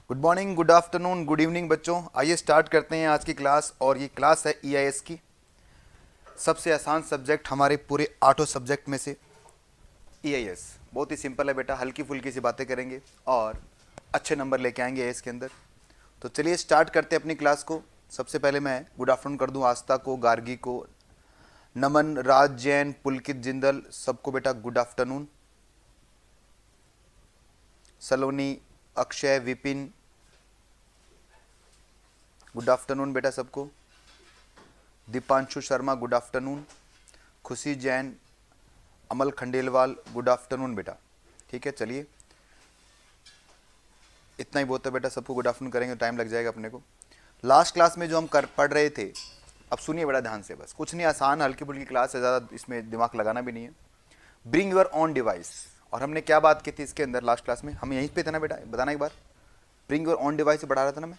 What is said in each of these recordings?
Good morning, good afternoon, good evening बच्चों। आइए start करते हैं आज की क्लास। और ये क्लास है ईआईएस की। सबसे आसान सब्जेक्ट हमारे पूरे आठों सब्जेक्ट में से ईआईएस। बहुत ही सिंपल है बेटा, हल्की फुल्की सी बातें करेंगे और अच्छे नंबर लेके आएंगे ईआईएस के अंदर। तो चलिए स्टार्ट करते हैं अपनी क्लास को। सबसे पहले मैं गुड आफ्टरनून कर दूं आस्था को, गार्गी को, नमन, राज जैन, पुलकित जिंदल, सबको बेटा गुड आफ्टरनून। सलोनी, अक्षय, विपिन, गुड आफ्टरनून बेटा सबको। Deepanshu Sharma, good afternoon. खुशी जैन, अमल खंडेलवाल, गुड आफ्टरनून बेटा। ठीक है, चलिए इतना ही बहुत है बेटा, सबको गुड आफ्टरनून करेंगे, टाइम लग जाएगा अपने को। लास्ट क्लास में जो हम पढ़ रहे थे, अब सुनिए बड़ा ध्यान से, बस कुछ नहीं, आसान हल्की फुल्की क्लास है, ज़्यादा इसमें दिमाग लगाना भी नहीं है। Bring your own device. और हमने क्या बात की थी इसके अंदर लास्ट क्लास में, हम यहीं पे थे ना बेटा, बताना एक बार। ब्रिंग योर ऑन डिवाइस से पढ़ा रहा था ना मैं,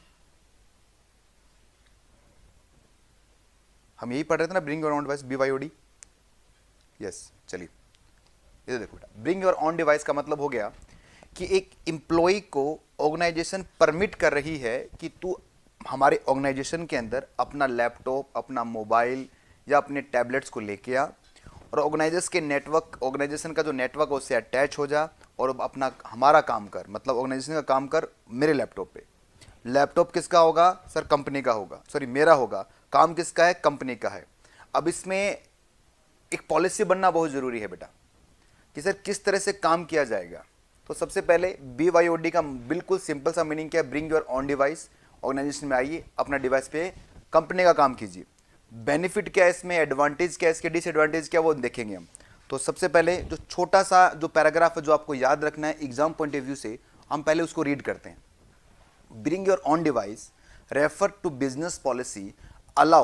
हम यही पढ़ रहे थे ना, bring your own device, BYOD। Yes, चलिए इधर देखो बेटा। ब्रिंग योर ऑन डिवाइस का मतलब हो गया कि एक एम्प्लॉय को ऑर्गेनाइजेशन परमिट कर रही है कि तू हमारे ऑर्गेनाइजेशन के अंदर अपना लैपटॉप, अपना मोबाइल या अपने टैबलेट्स को लेके आ और ऑर्गेनाइजेशन का जो नेटवर्क है उससे अटैच हो जा और अपना हमारा काम कर, मतलब ऑर्गेनाइजेशन का काम कर मेरे लैपटॉप पे। लैपटॉप किसका होगा सर? कंपनी का होगा, सॉरी मेरा होगा। काम किसका है? कंपनी का है। अब इसमें एक पॉलिसी बनना बहुत ज़रूरी है बेटा कि सर किस तरह से काम किया जाएगा। तो सबसे पहले BYOD का बिल्कुल सिंपल सा मीनिंग क्या है? Bring your own device. Organisation में आइए, अपना डिवाइस पे कंपनी का काम कीजिए। बेनिफिट क्या है इसमें, एडवांटेज क्या है इसके, डिसएडवांटेज क्या, वो देखेंगे हम। तो सबसे पहले जो छोटा सा जो पैराग्राफ है जो आपको याद रखना है एग्जाम पॉइंट ऑफ व्यू से, हम पहले उसको रीड करते हैं। Bring your own device refer to business policy allow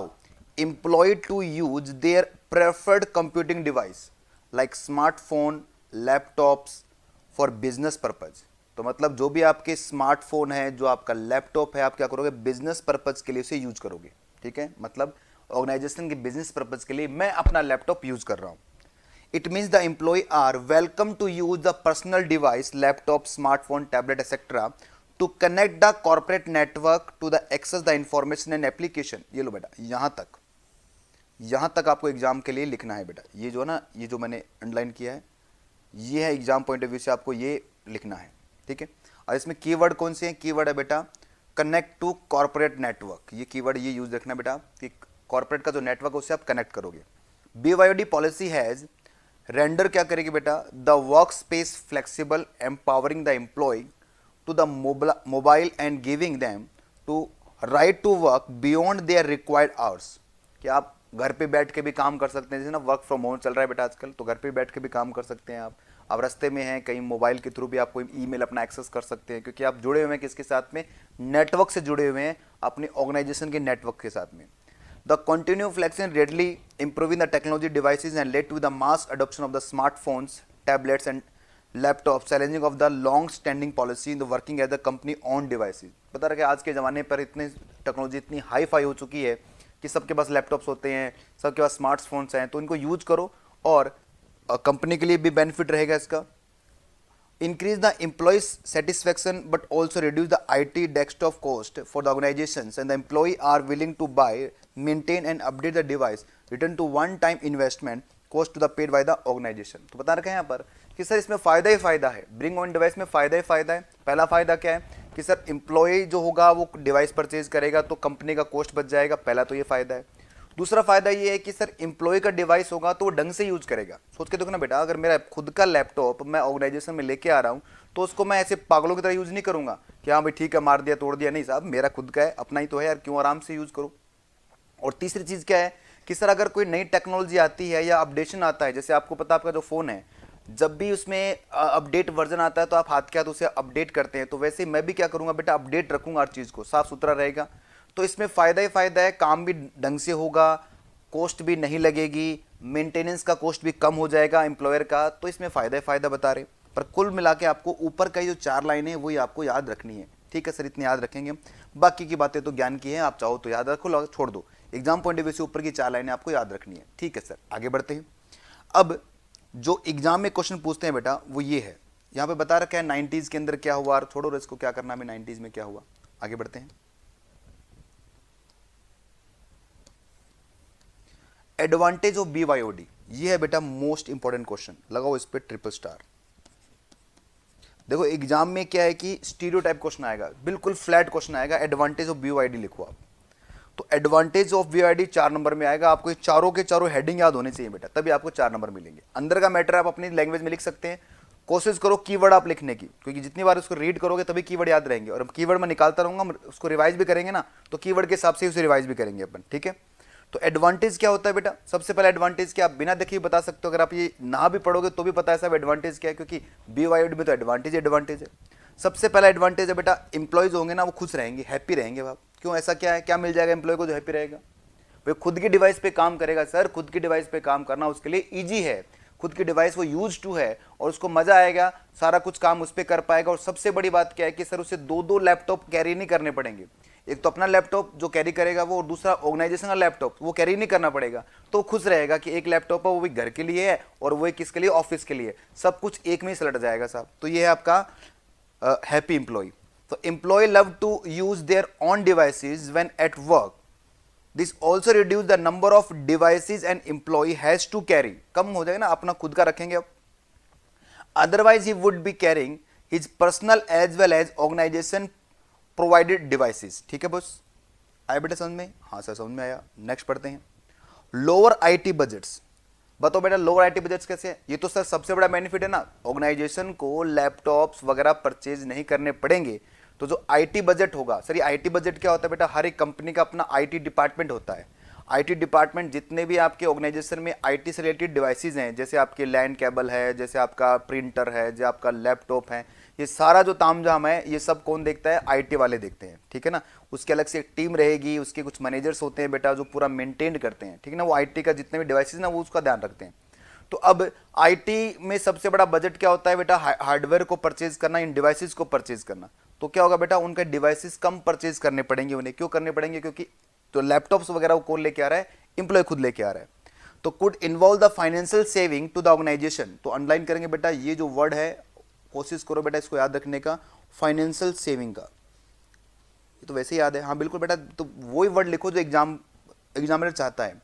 employee to use their preferred computing device like smartphone laptops for business purpose। तो मतलब जो भी आपके स्मार्टफोन है, जो आपका लैपटॉप है, आप क्या करोगे? बिजनेस पर्पज के लिए उसे यूज करोगे। ठीक है, मतलब ऑर्गेनाइजेशन के बिजनेस पर्पज के लिए मैं अपना लैपटॉप यूज कर रहा हूं। It means the employee are welcome to use the personal device, laptop, smartphone, tablet, etc. to connect the corporate network to the access the information and application। ये लो बेटा, यहाँ तक आपको एग्जाम के लिए लिखना है बेटा। ये जो है ना, ये जो मैंने अंडरलाइन किया है, ये है एग्जाम पॉइंट ऑफ व्यू से आपको ये लिखना है। ठीक है, और इसमें कीवर्ड कौन से हैं? कीवर्ड है बेटा कनेक्ट टू कॉर्पोरेट नेटवर्क। ये कीवर्ड ये यूज रखना बेटा कि कॉर्पोरेट का जो नेटवर्क है उससे आप कनेक्ट करोगे। BYOD पॉलिसी हैज रेंडर क्या करेगी बेटा? The work space flexible, empowering the employ to the mobile and giving them to right to work beyond their required hours. कि आप घर पे बैठ के भी काम कर सकते हैं, जैसे ना वर्क फ्रॉम होम चल रहा है बेटा आजकल, तो घर पे बैठ के भी काम कर सकते हैं आप रास्ते में हैं कहीं, मोबाइल के थ्रू भी आप कोई ईमेल अपना एक्सेस कर सकते हैं, क्योंकि आप जुड़े हुए हैं किसके साथ में? नेटवर्क से जुड़े हुए हैं, अपने ऑर्गेनाइजेशन के नेटवर्क के साथ में। The continued flexion readily improving the technology devices and led to the mass adoption of the smartphones, tablets and laptops, challenging of the long-standing policy in the working as the company owned devices। पता रहा कि आज के ज़माने पर इतनी technology इतनी hi fi हो चुकी है कि सबके पास लैपटॉप्स होते हैं, सबके पास स्मार्टफोन्स हैं, तो इनको यूज करो और कंपनी के लिए भी बेनिफिट रहेगा इसका। Increase the employees satisfaction but also reduce the IT desktop cost for the organizations, and the employee are willing to buy, maintain and update the device, return to one time investment cost to the paid by the organization। तो बता रखे हैं यहाँ पर कि sir इसमें फ़ायदा ही फ़ायदा है, ब्रिंग ऑन डिवाइस में फ़ायदा ही फ़ायदा है। पहला फ़ायदा क्या है कि सर एम्प्लॉय जो होगा वो डिवाइस परचेज करेगा तो कंपनी का कॉस्ट बच जाएगा, पहला तो ये फ़ायदा है। दूसरा फायदा ये है कि सर एम्प्लॉय का डिवाइस होगा तो वो ढंग से यूज करेगा। सोच के देखो ना बेटा, अगर मेरा खुद का लैपटॉप मैं ऑर्गेनाइजेशन में लेके आ रहा हूँ तो उसको मैं ऐसे पागलों की तरह यूज नहीं करूंगा कि हाँ भाई ठीक है मार दिया तोड़ दिया, नहीं साहब, मेरा खुद का है, अपना ही तो है यार, क्यों आराम से यूज करो। और तीसरी चीज क्या है कि सर अगर कोई नई टेक्नोलॉजी आती है या अपडेशन आता है, जैसे आपको पता आपका जो फोन है जब भी उसमें अपडेट वर्जन आता है तो आप हाथ के हाथ उसे अपडेट करते हैं, तो वैसे मैं भी क्या करूंगा बेटा, अपडेट रखूंगा, हर चीज को साफ सुथरा रहेगा। तो इसमें फायदा ही फायदा है, काम भी ढंग से होगा, कॉस्ट भी नहीं लगेगी, मेंटेनेंस का कॉस्ट भी कम हो जाएगा एम्प्लॉयर का, तो इसमें फ़ायदा ही फ़ायदा बता रहे। पर कुल मिला के आपको ऊपर का जो 4 लाइनें हैं वही आपको याद रखनी है। ठीक है सर, इतने याद रखेंगे हम, बाकी की बातें तो ज्ञान की हैं, आप चाहो तो याद रखो, छोड़ दो। एग्जाम पॉइंट ऑफ व्यू से ऊपर की 4 लाइनें आपको याद रखनी है। ठीक है सर, आगे बढ़ते हैं। अब जो एग्जाम में क्वेश्चन पूछते हैं बेटा वो ये है यहाँ पे बता रखा है 90s के अंदर क्या हुआ, छोड़ो इसको, क्या करना है 90s में क्या हुआ, आगे बढ़ते हैं। एडवांटेज ऑफ BYOD, ये है बेटा मोस्ट इंपॉर्टेंट क्वेश्चन, लगाओ इस पे ट्रिपल स्टार। देखो एग्जाम में क्या है कि स्टीरियोटाइप क्वेश्चन आएगा, बिल्कुल फ्लैट क्वेश्चन आएगा, एडवांटेज ऑफ BYOD लिखो आप। तो एडवांटेज ऑफ BYOD 4 नंबर में आएगा, आपको ये चारों के चारों हेडिंग याद होने चाहिए बेटा, तभी आपको 4 नंबर मिलेंगे। अंदर का मैटर आप अपनी लैंग्वेज में लिख सकते हैं, कोशिश करो कीवर्ड आप लिखने की, क्योंकि जितनी बार उसको रीड करोगे तभी कीवर्ड याद रहेंगे, और कीवर्ड में निकालता रहूंगा, उसको रिवाइज भी करेंगे ना, तो कीवर्ड के हिसाब से उसे रिवाइज भी करेंगे अपन, ठीक है। तो एडवांटेज क्या होता है बेटा, सबसे पहला एडवांटेज क्या आप बिना देखे बता सकते हो, अगर आप ये ना भी पढ़ोगे तो भी पता है साहब एडवांटेज क्या है, क्योंकि BYOD में तो एडवांटेज है। सबसे पहला एडवांटेज है बेटा, इंप्लॉयज होंगे ना वो खुश रहेंगे, हैप्पी रहेंगे आप। क्यों, ऐसा क्या है, क्या मिल जाएगा एम्प्लॉय को जो हैप्पी रहेगा, वो खुद की डिवाइस पे काम करेगा। सर खुद की डिवाइस पे काम करना उसके लिए ईजी है, खुद की डिवाइस वो यूज टू है और उसको मजा आएगा, सारा कुछ काम उस पर कर पाएगा। और सबसे बड़ी बात क्या है कि सर उसे 2 लैपटॉप कैरी नहीं करने पड़ेंगे, एक तो अपना लैपटॉप जो कैरी करेगा वो, और दूसरा ऑर्गेनाइजेशन का लैपटॉप वो कैरी नहीं करना पड़ेगा। तो खुश रहेगा कि एक लैपटॉप है वो भी घर के लिए है और वो किसके लिए, ऑफिस के लिए, सब कुछ एक में ही सलट जाएगा साहब। तो ये है आपका हैप्पी एम्प्लॉय। तो employee love to use their own devices when at work, this also reduce the number of devices and employee has to carry, कम हो जाएगा ना, अपना खुद का रखेंगे अब। Otherwise he would be carrying his personal as well as organization provided devices. ठीक है बस, आया बेटा समझ में, हाँ सर समझ में आया। नेक्स्ट पढ़ते हैं, लोअर IT बजट्स। बताओ बेटा लोअर IT बजट्स कैसे है, ये तो सर सबसे बड़ा बेनिफिट है ना, ऑर्गेनाइजेशन को लैपटॉप्स वगैरह परचेज नहीं करने पड़ेंगे। तो जो IT बजट होगा, सर ये IT बजट क्या होता है बेटा, हर एक कंपनी का अपना IT डिपार्टमेंट होता है। IT डिपार्टमेंट जितने भी आपके ऑर्गेनाइजेशन में IT से रिलेटेड डिवाइसेज हैं, जैसे आपके लैन केबल है, जैसे आपका प्रिंटर है, जो आपका लैपटॉप है, ये सारा जो तामझाम है ये सब कौन देखता है, IT वाले देखते हैं, ठीक है ना। उसके अलग से एक टीम रहेगी, उसके कुछ मैनेजर्स होते हैं बेटा जो पूरा मेंटेन करते हैं, ठीक है ना, वो IT का जितने भी डिवाइसेज ना वो उसका ध्यान रखते हैं। तो अब IT में सबसे बड़ा बजट क्या होता है बेटा, हार्डवेयर को परचेज करना, इन डिवाइसेस को परचेज करना। तो क्या होगा बेटा, उनके डिवाइसेस कम परचेज करने पड़ेंगे उन्हें। क्यों करने पड़ेंगे, क्योंकि तो लैपटॉप्स वगैरह वो कौन लेके आ रहा है, एम्प्लॉय खुद लेके आ रहा है। तो could involve the financial saving to the organisation. तो अंडरलाइन करेंगे बेटा, ये जो वर्ड है कोशिश करो बेटा इसको याद रखने का, फाइनेंशियल सेविंग का, ये तो वैसे याद है, हाँ बिल्कुल बेटा, तो वही वर्ड लिखो जो एग्जामिनर चाहता है।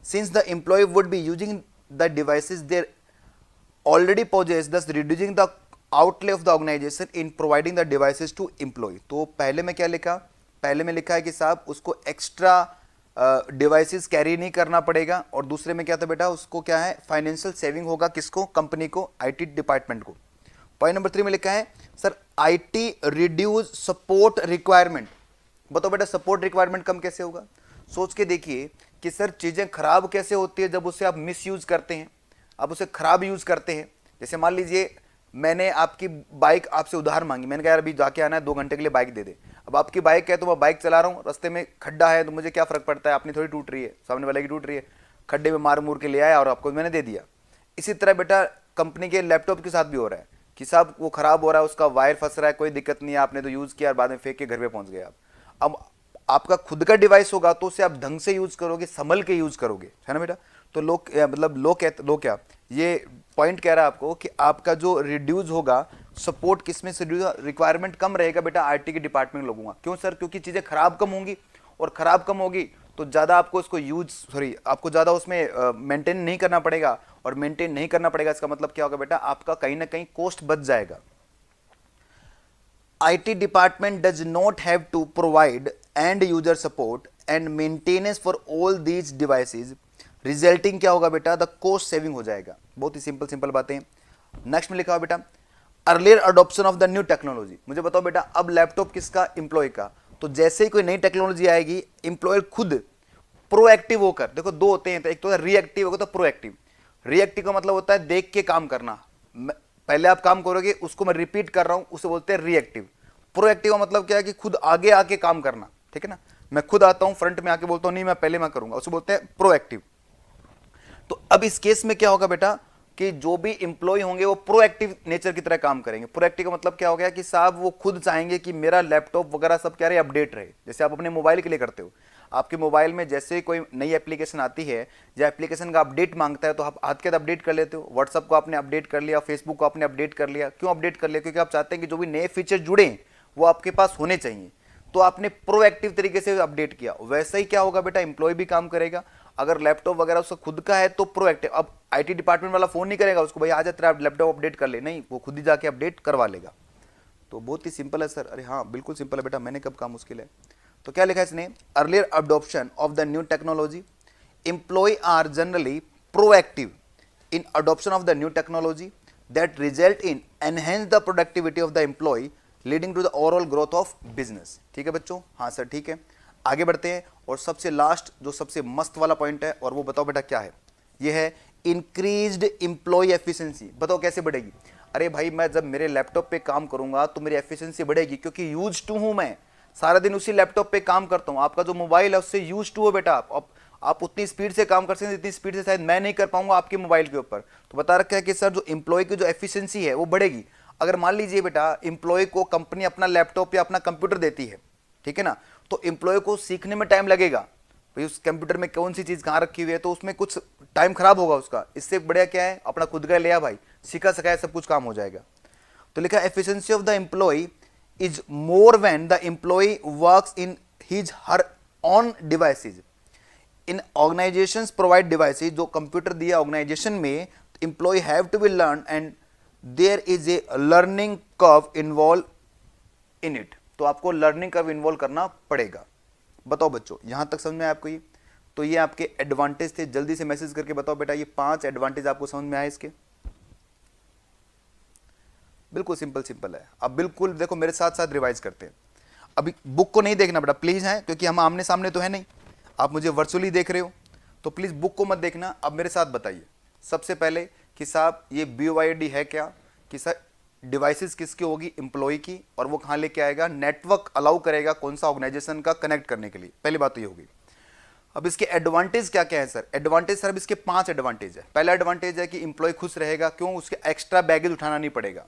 Since the employ would be using the devices their already possess, thus reducing the outlay of the organization in providing the devices to employee। तो पहले में क्या लिखा, पहले में लिखा है कि साहब उसको एक्स्ट्रा डिवाइसेस कैरी नहीं करना पड़ेगा, और दूसरे में क्या था बेटा, उसको क्या है, फाइनेंशियल सेविंग होगा, किसको, कंपनी को, IT डिपार्टमेंट को। पॉइंट नंबर 3 में लिखा है sir IT reduce support requirement. बताओ बेटा सपोर्ट रिक्वायरमेंट कम कैसे होगा, सोच के देखिए कि सर चीजें खराब कैसे होती है जब उसे आप मिस यूज करते हैं, आप उसे खराब यूज करते हैं। जैसे मान लीजिए मैंने आपकी बाइक आपसे उधार मांगी, मैंने कहा यार अभी जाके आना है, 2 घंटे के लिए बाइक दे दे। अब आपकी बाइक है तो मैं बाइक चला रहा हूँ, रास्ते में खड्डा है तो मुझे क्या फर्क पड़ता है, अपनी थोड़ी टूट रही है, सामने वाले की टूट रही है, खड्डे में मार मूर के ले आया और आपको मैंने दे दिया। इसी तरह बेटा कंपनी के लैपटॉप के साथ भी हो रहा है कि साहब वो खराब हो रहा है, उसका वायर फंस रहा है, कोई दिक्कत नहीं है, आपने तो यूज किया और बाद में फेंक के घर पे पहुंच गए आप। अब आपका खुद का डिवाइस होगा तो उसे आप ढंग से यूज करोगे, संभल के यूज करोगे, है ना बेटा। तो लोग मतलब लोग क्या ये पॉइंट कह रहा है आपको कि आपका जो रिड्यूस होगा सपोर्ट किसमें से, रिक्वायरमेंट कम रहेगा बेटा IT के डिपार्टमेंट लोगों का। क्यों सर, क्योंकि चीजें खराब कम होंगी, और खराब कम होगी तो ज्यादा आपको इसको आपको ज्यादा उसमें मेंटेन नहीं करना पड़ेगा, और मेंटेन नहीं करना पड़ेगा इसका मतलब क्या होगा बेटा, आपका कहीं ना कहीं कॉस्ट बच जाएगा। IT department does not have to provide end user support and maintenance for all these devices, resulting क्या होगा बेटा, द कॉस्ट सेविंग हो जाएगा। बहुत ही सिंपल बातें। नेक्स्ट में लिखा हुआ बेटा earlier adoption of the new technology. मुझे बताओ बेटा अब लैपटॉप किसका, एम्प्लॉय का। तो जैसे ही कोई नई टेक्नोलॉजी आएगी एम्प्लॉयर खुद प्रोएक्टिव होकर, देखो 2 होते हैं, तो एक तो रिएक्टिव होगा, तो प्रोएक्टिव। रिएक्टिव का मतलब होता है देख के काम करना, पहले आप काम करोगे उसको मैं रिपीट कर रहा हूं, उसे बोलते हैं रिएक्टिव। प्रोएक्टिव का मतलब क्या है कि खुद आगे आके काम करना, ठीक है ना, मैं खुद आता हूं फ्रंट में आके बोलता हूं नहीं मैं पहले मैं करूंगा, उसे बोलते हैं प्रोएक्टिव। तो अब इस केस में क्या होगा बेटा कि जो भी एम्प्लॉय होंगे वो प्रोएक्टिव नेचर की तरह काम करेंगे। प्रोएक्टिव का मतलब क्या हो गया कि साहब वो खुद चाहेंगे कि मेरा लैपटॉप वगैरह सब क्या रहे, अपडेट रहे, जैसे आप अपने मोबाइल के लिए करते हो। आपके मोबाइल में जैसे ही कोई नई एप्लीकेशन आती है या एप्लीकेशन का अपडेट मांगता है तो आप हाथ के हाथ अपडेट कर लेते हो। व्हाट्सअप को आपने अपडेट कर लिया, फेसबुक को आपने अपडेट कर लिया। क्यों अपडेट कर लिया? क्योंकि आप चाहते हैं कि जो भी नए फीचर जुड़े वो आपके पास होने चाहिए, तो आपने प्रोएक्टिव तरीके से अपडेट किया। वैसा ही क्या होगा बेटा, एम्प्लॉय भी काम करेगा। अगर लैपटॉप वगैरह उसका खुद का है तो प्रोएक्टिव। अब आईटी डिपार्टमेंट वाला फोन नहीं करेगा उसको, भाई आ जा तेरा लैपटॉप अपडेट कर ले, नहीं, वो खुद ही जाके अपडेट करवा लेगा। तो बहुत ही सिंपल है सर। अरे हाँ बिल्कुल सिंपल है बेटा, मैंने कब कहा मुश्किल है। तो क्या लिखा है इसने, earlier adoption of the new technology, employ are generally proactive in adoption of the new technology that result in enhance the productivity of the employ leading to the overall growth of business. ठीक है बच्चों, हाँ sir ठीक है। आगे बढ़ते हैं और सबसे लास्ट जो सबसे मस्त वाला पॉइंट है, और वो बताओ बेटा क्या है, ये है इंक्रीज्ड एम्प्लॉय एफिशिएंसी। बताओ कैसे बढ़ेगी? अरे भाई मैं जब मेरे लैपटॉप पे काम करूंगा तो मेरी एफिशिएंसी बढ़ेगी, क्योंकि यूज टू हूं मैं, सारा दिन उसी लैपटॉप पे काम करता हूं। आपका जो मोबाइल है उससे यूज टू हो बेटा, आप उतनी स्पीड से काम कर सकते हैं जितनी स्पीड से शायद मैं नहीं कर पाऊंगा आपके मोबाइल के ऊपर। तो बता रखा है कि सर जो एम्प्लॉय की जो एफिशिएंसी है वो बढ़ेगी। अगर मान लीजिए बेटा एम्प्लॉय को कंपनी अपना लैपटॉप या अपना कंप्यूटर देती है, ठीक है ना, तो एम्प्लॉय को सीखने में टाइम लगेगा, भाई उस कंप्यूटर में कौन सी चीज कहाँ रखी हुई है, तो उसमें कुछ टाइम खराब होगा उसका। इससे बढ़िया क्या है, अपना खुद का लिया भाई, सीखा सकाया सब कुछ काम हो जाएगा। तो लिखा efficiency of the employ is more when the employ works in his her own devices. In organisations provide devices, जो कंप्यूटर दिया ऑर्गेनाइजेशन में, employ have to be learn and there is a learning curve involve in it. तो आपको learning curve involve करना पड़ेगा। बताओ बच्चों यहां तक समझ में आया आपको ये? तो ये आपके एडवांटेज थे, जल्दी से मैसेज करके बताओ बेटा ये 5 एडवांटेज आपको समझ में आए इसके? बिल्कुल सिंपल सिंपल है। अब बिल्कुल देखो मेरे साथ साथ रिवाइज करते हैं। अभी बुक को नहीं देखना बेटा प्लीज है, क्योंकि हम आमने सामने तो है नहीं, आप मुझे वर्चुअली देख रहे हो, तो प्लीज बुक को मत देखना। अब मेरे साथ बताइए सबसे पहले कि साहब ये BYD है क्या, कि सर डिवाइसेस किसकी होगी, एम्प्लॉय की, और वो कहाँ लेके आएगा, नेटवर्क अलाउ करेगा कौन सा ऑर्गेनाइजेशन का कनेक्ट करने के लिए। पहली बात तो ये होगी। अब इसके एडवांटेज क्या क्या है सर? एडवांटेज सर अब इसके 5 एडवांटेज है। पहला एडवांटेज है कि एम्प्लॉय खुश रहेगा, क्यों, उसके एक्स्ट्रा बैगेज उठाना नहीं पड़ेगा।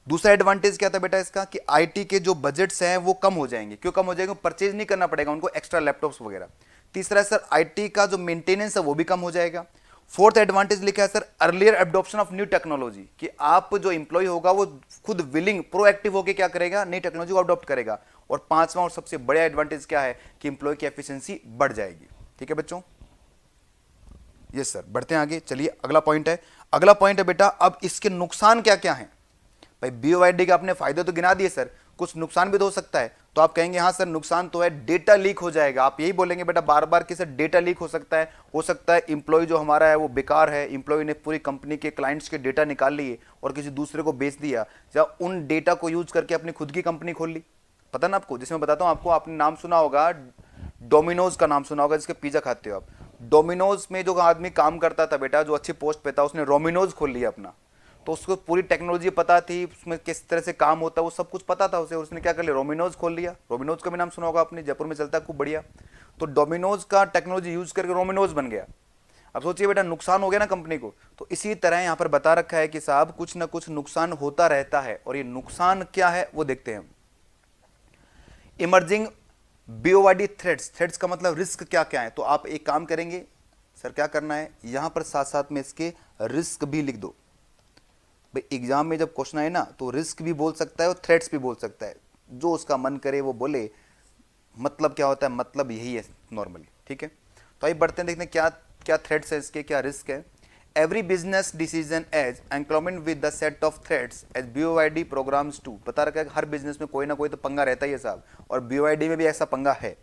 दूसरा एडवांटेज क्या था बेटा इसका, कि आईटी के जो बजट्स हैं वो कम हो जाएंगे। क्यों कम हो जाएंगे? परचेज नहीं करना पड़ेगा उनको एक्स्ट्रा लैपटॉप्स वगैरह। तीसरा है सर आईटी का जो मेंटेनेंस है वो भी कम हो जाएगा। फोर्थ एडवांटेज लिखा है sir earlier adoption of new technology, कि आप जो एम्प्लॉय होगा वो खुद विलिंग प्रोएक्टिव होकर क्या करेगा, नई टेक्नोलॉजी को अडॉप्ट करेगा। और पांचवा और सबसे बड़ा एडवांटेज क्या है, कि एम्प्लॉय की एफिशिएंसी बढ़ जाएगी। ठीक है बच्चों, यस सर। बढ़ते हैं आगे, चलिए अगला पॉइंट है। अगला पॉइंट है बेटा अब इसके नुकसान क्या क्या हैं। भाई BYD के आपने फायदे तो गिना दिए सर, कुछ नुकसान भी तो हो सकता है। तो आप कहेंगे हाँ सर नुकसान तो है, डेटा लीक हो जाएगा। आप यही बोलेंगे बेटा बार बार कि सर डेटा लीक हो सकता है एम्प्लॉय जो हमारा है वो बेकार है, एम्प्लॉय ने पूरी कंपनी के क्लाइंट्स के डेटा निकाल लिए और किसी दूसरे को बेच दिया, या उन डेटा को यूज करके अपनी खुद की कंपनी खोल ली। पता ना आपको, जिसमें बताता हूँ आपको, आपने नाम सुना होगा डोमिनोज का, नाम सुना होगा जिसके पिज्जा खाते हो आप। डोमिनोज में जो आदमी काम करता था बेटा, जो अच्छी पोस्ट पे था, उसने रोमिनोज खोल लिया अपना। तो उसको पूरी टेक्नोलॉजी पता थी, उसमें किस तरह से काम होता है वो सब कुछ पता था उसे, और उसने क्या कर लिया, रोमिनोज खोल लिया। रोमिनोज का भी नाम सुना होगा आपने, जयपुर में चलता है खूब बढ़िया। तो डोमिनोज का टेक्नोलॉजी यूज करके रोमिनोज बन गया। अब सोचिए बेटा नुकसान हो गया ना कंपनी को। तो इसी तरह यहाँ पर बता रखा है कि साहब कुछ ना कुछ नुकसान होता रहता है, और ये नुकसान क्या है वो देखते हैं। इमर्जिंग BYD थ्रेट्स, थ्रेट्स का मतलब रिस्क क्या क्या है। तो आप एक काम करेंगे सर, क्या करना है, यहां पर साथ साथ में इसके रिस्क भी लिख दो। भाई एग्जाम में जब क्वेश्चन आए ना तो रिस्क भी बोल सकता है और थ्रेट्स भी बोल सकता है, जो उसका मन करे वो बोले। मतलब क्या होता है, मतलब यही है नॉर्मली। ठीक है, तो आइए बढ़ते हैं, देखते हैं क्या क्या थ्रेट्स है इसके, क्या रिस्क है। Every business decision as entanglement with the set of threats as BYD programs too. बता रखा है हर बिजनेस में कोई ना कोई तो पंगा रहता ही है साहब, और BYD में भी ऐसा पंगा है।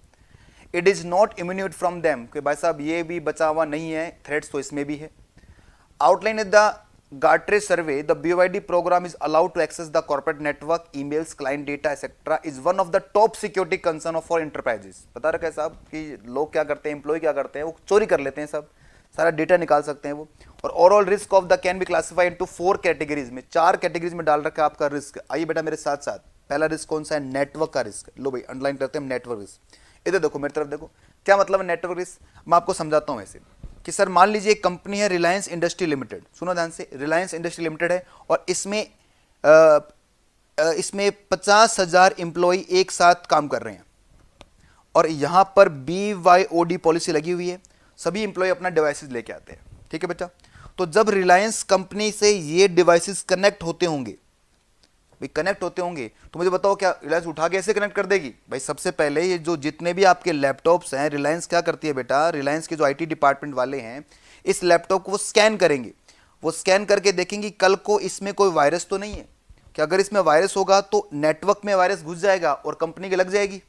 It is not immune from them, कि भाई साहब ये भी बचा हुआ नहीं है, थ्रेट्स तो इसमें भी है। Outline in the Gartner survey, the BYD program is allowed to access the corporate network, emails, client data, etc. is one of the top security concern for enterprises. बता रखा है साहब कि लोग क्या करते हैं, एम्प्लॉय क्या करते हैं, वो चोरी कर लेते हैं, सब सारा डेटा निकाल सकते हैं वो। और overall risk of the can be classified into 4 categories में, 4 कैटेगरीज में डाल रखा है आपका रिस्क। आइए बेटा मेरे साथ साथ, पहला रिस्क कौन सा है, नेटवर्क का रिस्क। लो भाई अंडरलाइन करते हैं नेटवर्क रिस्क। इधर देखो मेरी तरफ देखो, क्या मतलब है नेटवर्क रिस्क, मैं आपको समझाता हूँ ऐसे कि सर मान लीजिए एक कंपनी है रिलायंस इंडस्ट्री लिमिटेड, सुनो ध्यान से, रिलायंस इंडस्ट्री लिमिटेड है, और इसमें 50,000 एम्प्लॉय एक साथ काम कर रहे हैं। और यहां पर BYOD पॉलिसी लगी हुई है, सभी इंप्लॉय अपना डिवाइसेस लेके आते हैं, ठीक है बेटा। तो जब रिलायंस कंपनी से ये डिवाइसेस कनेक्ट होते होंगे, भाई कनेक्ट होते होंगे, तो मुझे बताओ क्या रिलायंस उठा के ऐसे कनेक्ट कर देगी? भाई सबसे पहले ये जो जितने भी आपके लैपटॉप्स हैं, रिलायंस क्या करती है बेटा, रिलायंस के जो IT डिपार्टमेंट वाले हैं, इस लैपटॉप को वो स्कैन करेंगे, वो स्कैन करके देखेंगे कल को इसमें कोई वायरस तो नहीं है, कि अगर इसमें वायरस होगा तो नेटवर्क में वायरस घुस जाएगा और कंपनी की लग जाएगी।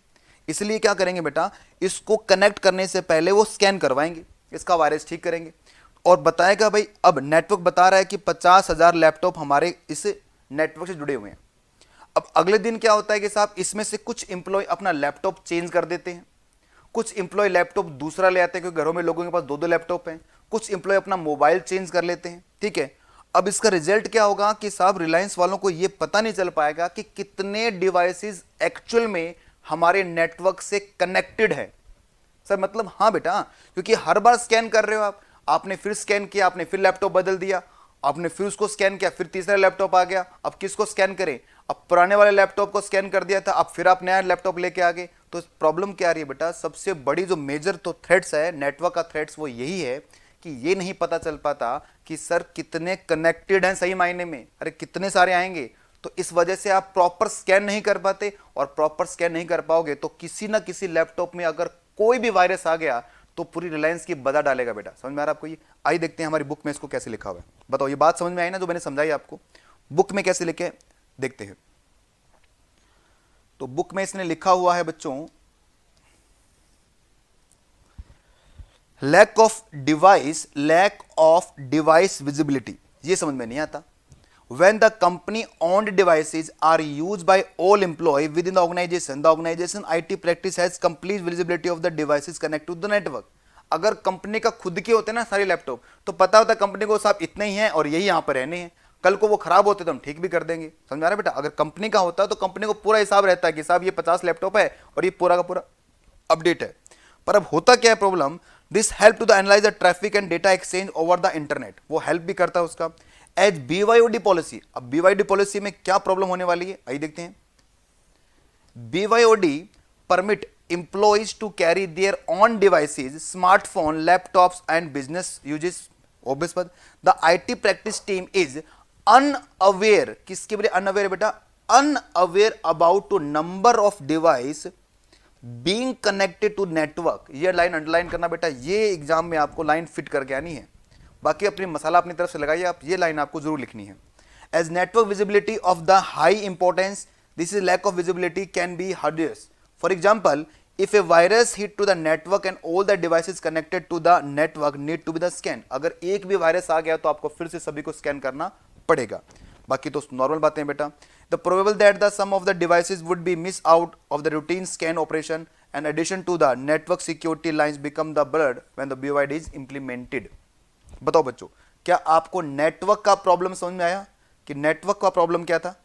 इसलिए क्या करेंगे बेटा, इसको कनेक्ट करने से पहले वो स्कैन करवाएंगे, इसका वायरस ठीक करेंगे और बताएगा भाई अब नेटवर्क बता रहा है कि 50,000 लैपटॉप हमारे इस नेटवर्क से जुड़े हुए हैं। अब अगले दिन क्या होता है कि साहब इसमें से कुछ इंप्लॉय अपना लैपटॉप चेंज कर देते हैं, कुछ इंप्लॉय लैपटॉप दूसरा ले आते हैं, क्योंकि घरों में लोगों के पास दो दो लैपटॉप हैं, कुछ इंप्लॉय अपना मोबाइल चेंज कर लेते हैं, ठीक है। अब इसका रिजल्ट क्या होगा कि साहब रिलायंस वालों को यह पता नहीं चल पाएगा कि कितने डिवाइसेस एक्चुअल में हमारे नेटवर्क से कनेक्टेड है। सर मतलब हाँ बेटा, क्योंकि हर बार स्कैन कर रहे हो आप, आपने फिर स्कैन किया, आपने फिर लैपटॉप बदल दिया, आपने फिर उसको स्कैन किया, फिर तीसरा लैपटॉप आ गया, अब किसको स्कैन करें? अब पुराने वाले लैपटॉप को स्कैन कर दिया था, अब फिर आप नया लैपटॉप लेके आ गए। तो प्रॉब्लम क्या आ रही है बेटा, सबसे बड़ी जो मेजर तो थ्रेट्स है नेटवर्क का थ्रेट्स, वो यही है कि ये नहीं पता चल पाता कि सर कितने कनेक्टेड हैं सही मायने में, अरे कितने सारे आएंगे। तो इस वजह से आप प्रॉपर स्कैन नहीं कर पाते, और प्रॉपर स्कैन नहीं कर पाओगे तो किसी ना किसी लैपटॉप में अगर कोई भी वायरस आ गया तो पूरी रिलायंस की बजा डालेगा बेटा। समझ में आ रहा है आपको ये? आइए देखते हैं हमारी बुक में इसको कैसे लिखा हुआ है। बताओ ये बात समझ में आई ना जो मैंने समझाई आपको? बुक में कैसे लिखे देखते हैं। तो बुक में इसने लिखा हुआ है बच्चों, लैक ऑफ डिवाइस विजिबिलिटी। ये समझ में नहीं आता। When the company owned devices are used by all employees within the organization IT practice has complete visibility of the devices connected to the network। अगर कंपनी का खुद के होते ना सारे लैपटॉप, तो पता होता कंपनी को साहब इतने ही हैं और यही यहां पर रहने हैं, कल को वो खराब होते तो हम ठीक भी कर देंगे। समझ आ रहा है बेटा? अगर कंपनी का होता तो कंपनी को पूरा हिसाब रहता है कि साहब ये 50 लैपटॉप है और ये पूरा का पूरा अपडेट है। पर अब होता क्या है problem, this help to the analyse the traffic and data exchange over the internet, वो हेल्प भी करता है उसका। एज BYOD पॉलिसी, अब BYOD पॉलिसी में क्या प्रॉब्लम होने वाली है आइए देखते हैं। BYOD permit employees to carry their own devices, smartphone, laptops and business uses। obvious बात, the IT practice team is unaware, किसके लिए unaware बेटा? unaware about to number of device being connected to network। ये line underline करना बेटा, ये exam में आपको लाइन फिट करके आनी है, बाकी अपनी मसाला अपनी तरफ से लगाइए आप, ये लाइन आपको जरूर लिखनी है। As network visibility of the high importance, this is lack of visibility can be hazardous. For example, if a virus hit to the network and all the devices connected to the network need to be the scan, अगर एक भी virus आ गया तो आपको फिर से सभी को स्कैन करना पड़ेगा। बाकी तो नॉर्मल बातें हैं बेटा। The probable that the some of the devices would be miss out of the routine scan operation and addition to the network security lines become the blurred when the BYOD is implemented. बताओ बच्चों, क्या आपको network का problem समझ में आया कि network का प्रॉब्लम क्या था?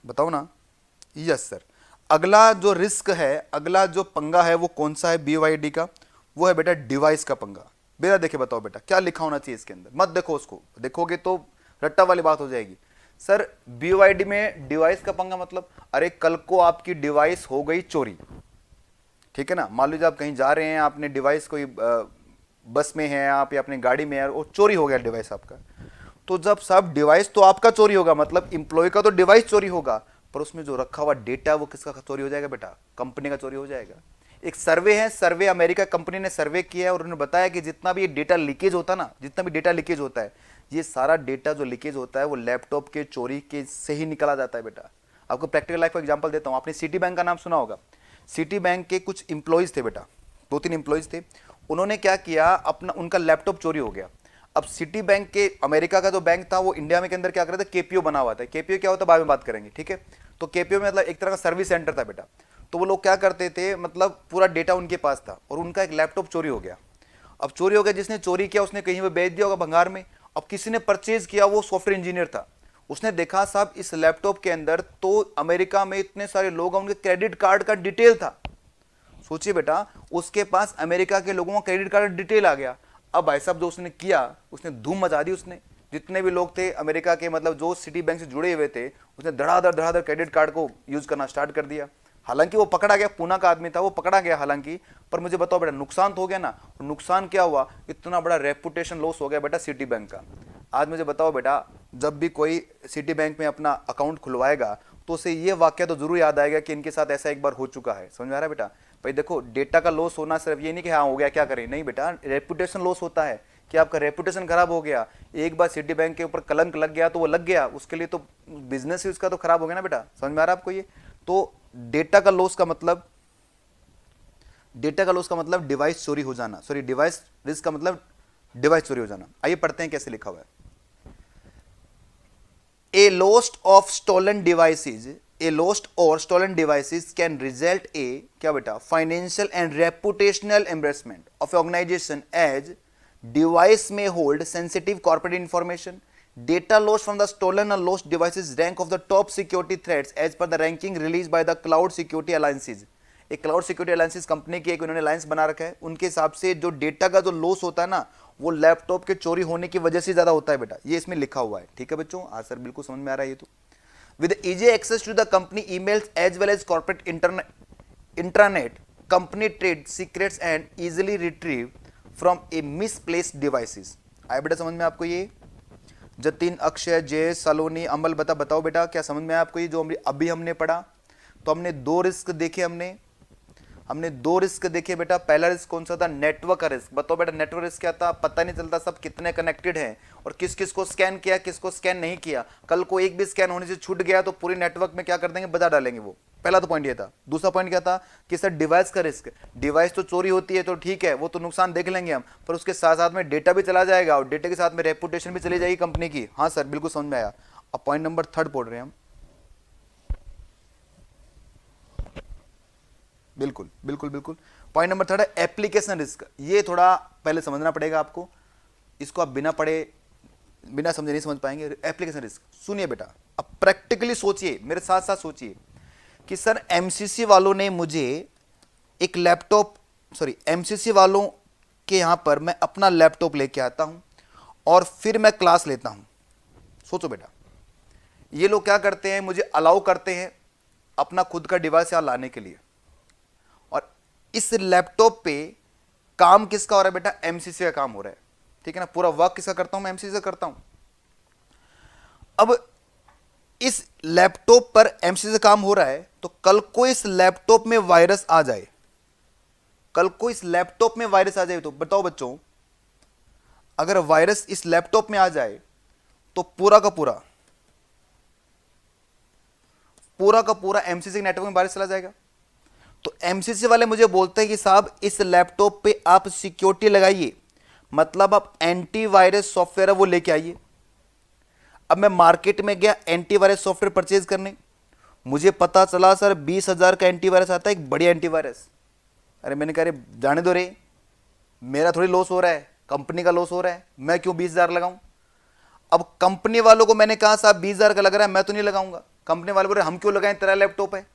बताओ ना। Yes sir. अगला जो रिस्क है, अगला जो पंगा है वो कौन सा है BYOD का? वो है बेटा डिवाइस का पंगा। बेटा देखिए, बताओ बेटा क्या लिखा होना चाहिए इसके अंदर, मत देखो उसको, देखोगे तो रट्टा वाली बात हो जाएगी। सर BYOD में डिवाइस का पंगा मतलब, अरे कल को आपकी डिवाइस हो गई चोरी, ठीक है ना, मान लीजिए आप कहीं जा रहे हैं, आपने डिवाइस कोई बस में है आप या अपनी गाड़ी में है और चोरी हो गया डिवाइस आपका, तो जब सब डिवाइस तो आपका चोरी होगा, मतलब इंप्लॉय का तो डिवाइस चोरी होगा, पर उसमें जो रखा हुआ डेटा वो किसका चोरी हो जाएगा बेटा? कंपनी का चोरी हो जाएगा। एक सर्वे है, सर्वे अमेरिका कंपनी ने सर्वे किया है और उन्होंने बताया कि जितना भी डेटा लीकेज होता ना, जितना भी डेटा लीकेज होता है, ये सारा डेटा जो लीकेज होता है वो लैपटॉप के चोरी के से ही निकाला जाता है बेटा। आपको प्रैक्टिकल लाइफ का एग्जांपल देता हूँ। आपने सिटी बैंक का नाम सुना होगा। सिटी बैंक के कुछ इंप्लॉयज थे बेटा, 2-3 इंप्लॉयज थे, उन्होंने क्या किया, अपना उनका लैपटॉप चोरी हो गया। अब सिटी बैंक के अमेरिका का जो बैंक था वो इंडिया में के अंदर क्या कर रहा था, KPO बना हुआ था। KPO क्या होता है बाद में बात करेंगे, ठीक है। तो KPO में मतलब एक तरह का सर्विस सेंटर था बेटा। तो वो लोग क्या करते थे, मतलब पूरा डेटा उनके पास था और उनका एक लैपटॉप चोरी हो गया। अब चोरी हो गया, जिसने चोरी किया उसने कहीं पे बेच दिया होगा भंगार में। अब किसी ने परचेज किया, वो सॉफ्टवेयर इंजीनियर था, उसने देखा साहब इस लैपटॉप के अंदर तो अमेरिका में इतने सारे लोग हैं, उनके क्रेडिट कार्ड का डिटेल था। सोचिए बेटा, उसके पास अमेरिका के लोगों का क्रेडिट कार्ड डिटेल आ गया। अब भाई साहब जो उसने किया, उसने धूम मचा दी। उसने जितने भी लोग थे अमेरिका के, मतलब जो सिटी बैंक से जुड़े हुए थे, उसने धड़ाधड़ क्रेडिट कार्ड को यूज करना स्टार्ट कर दिया। हालांकि वो पकड़ा गया, पूना का आदमी था, वो पकड़ा गया हालांकि, पर मुझे बताओ बेटा नुकसान तो हो गया ना। नुकसान क्या हुआ, इतना बड़ा रेपुटेशन लॉस हो गया बेटा सिटी बैंक का। आज मुझे बताओ बेटा, जब भी कोई सिटी बैंक में अपना अकाउंट खुलवाएगा तो उसे ये वाक्य तो जरूर याद आएगा कि इनके साथ ऐसा एक बार हो चुका है। समझ में आ रहा है बेटा? भाई देखो, डेटा का लॉस होना सिर्फ ये नहीं कि हाँ हो गया क्या करें, नहीं बेटा, रेपुटेशन लॉस होता है कि आपका रेपुटेशन खराब हो गया। एक बार सिटी बैंक के ऊपर कलंक लग गया तो वो लग गया, उसके लिए तो बिजनेस ही उसका तो खराब हो गया ना बेटा। समझ में आ रहा है आपको ये? तो डेटा का लॉस का मतलब, डेटा का लॉस का मतलब डिवाइस चोरी हो जाना, सॉरी डिवाइस रिस्क का मतलब डिवाइस चोरी हो जाना। आइए पढ़ते हैं कैसे लिखा हुआ है। A lost of stolen devices, a lost or stolen devices can result a क्या बेटा financial and reputational embarrassment of an organization as device may hold sensitive corporate information. Data loss from the stolen or lost devices rank of the top security threats as per the ranking released by the Cloud Security Alliances. एक cloud security alliances company की एक उन्होंने alliance बना रखा है, उनके हिसाब से जो डेटा का जो लॉस होता है ना, वो लैपटॉप के चोरी होने की वजह से ज्यादा होता है बेटा। ये इसमें लिखा हुआ है, ठीक है बच्चों? हाँ सर, बिल्कुल समझ में आ रहा है ये तो। With easy access to the company emails as well as corporate internet, company trade secrets and easily retrieve from a misplaced devices. आया बेटा समझ में आपको ये? जतिन, अक्षय, जय, सलोनी, अमल, बताओ बेटा क्या समझ में आया आपको ये जो अभी हमने पढ़ा? तो हमने दो रिस्क देखे, हमने दो रिस्क देखे बेटा। पहला रिस्क कौन सा था? नेटवर्क का रिस्क। बताओ बेटा नेटवर्क रिस्क क्या था? पता नहीं चलता सब कितने कनेक्टेड हैं और किस किस को स्कैन किया, किसको स्कैन नहीं किया। कल को एक भी स्कैन होने से छूट गया तो पूरी नेटवर्क में क्या कर देंगे, बजा डालेंगे वो। पहला तो पॉइंट ये था। दूसरा पॉइंट क्या था कि सर डिवाइस का रिस्क। डिवाइस तो चोरी होती है तो ठीक है, वो तो नुकसान देख लेंगे हम, पर उसके साथ साथ में डेटा भी चला जाएगा और डेटा के साथ में रेपुटेशन भी चली जाएगी कंपनी की। हाँ सर बिल्कुल समझ में आया। अब पॉइंट नंबर 3 पढ़ रहे हैं हम। बिल्कुल बिल्कुल बिल्कुल। पॉइंट नंबर 3 है एप्लीकेशन रिस्क। ये थोड़ा पहले समझना पड़ेगा आपको, इसको आप बिना पढ़े बिना समझे नहीं समझ पाएंगे। एप्लीकेशन रिस्क सुनिए बेटा, अब प्रैक्टिकली सोचिए, मेरे साथ साथ सोचिए कि सर एमसीसी वालों ने मुझे एक लैपटॉप, सॉरी एमसीसी वालों के यहां पर मैं अपना लैपटॉप लेके आता हूं और फिर मैं क्लास लेता हूं। सोचो बेटा, ये लोग क्या करते हैं, मुझे अलाउ करते हैं अपना खुद का डिवाइस यहां लाने के लिए, और इस लैपटॉप पे काम किसका हो रहा है बेटा? एमसीसी का काम हो रहा है, ठीक है ना? पूरा वर्क किसका करता हूं मैं? एमसीसी का करता हूं। अब इस लैपटॉप पर एमसीसी का काम हो रहा है, तो कल को इस लैपटॉप में वायरस आ जाए, कल को इस लैपटॉप में वायरस आ जाए, तो बताओ बच्चों, अगर वायरस इस लैपटॉप में आ जाए तो पूरा का पूरा एमसीसी नेटवर्क में वायरस चला जाएगा। तो एमसीसी वाले मुझे बोलते हैं कि साहब इस लैपटॉप पे आप सिक्योरिटी लगाइए, मतलब आप एंटीवायरस सॉफ्टवेयर है वो लेके आइए। अब मैं मार्केट में गया एंटीवायरस सॉफ्टवेयर परचेज करने, मुझे पता चला सर 20,000 का एंटीवायरस आता है, एक बढ़िया एंटीवायरस। अरे मैंने कहा जाने दो रे, मेरा थोड़ी लॉस हो रहा है, कंपनी का लॉस हो रहा है, मैं क्यों 20,000 लगाऊं? अब कंपनी वालों को मैंने कहा साहब 20,000 का लग रहा है, मैं तो नहीं लगाऊंगा। कंपनी वाले बोल रहे हम क्यों लगाएं, तेरा लैपटॉप है।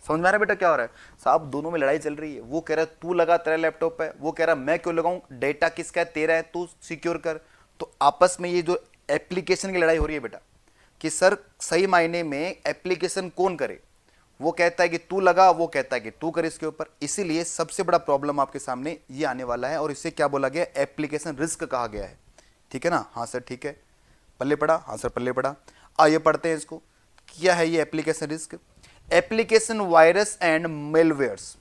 समझ में आ रहा है बेटा क्या हो रहा है? साहब दोनों में लड़ाई चल रही है, वो कह रहा है तू लगा, तेरा लैपटॉप है, वो कह रहा है मैं क्यों लगाऊं, डेटा किसका है, तेरा है, तू सिक्योर कर। तो आपस में ये जो एप्लीकेशन की लड़ाई हो रही है बेटा, कि सर सही मायने में एप्लीकेशन कौन करे, वो कहता है कि तू लगा, वो कहता है कि तू कर इसके ऊपर। इसीलिए सबसे बड़ा प्रॉब्लम आपके सामने ये आने वाला है, और इसे क्या बोला गया? एप्लीकेशन रिस्क कहा गया है, ठीक है ना? हाँ सर ठीक है, पल्ले पड़ा? हाँ सर पल्ले पड़ा। आइए पढ़ते हैं इसको, क्या है ये application risk. Application virus and malwares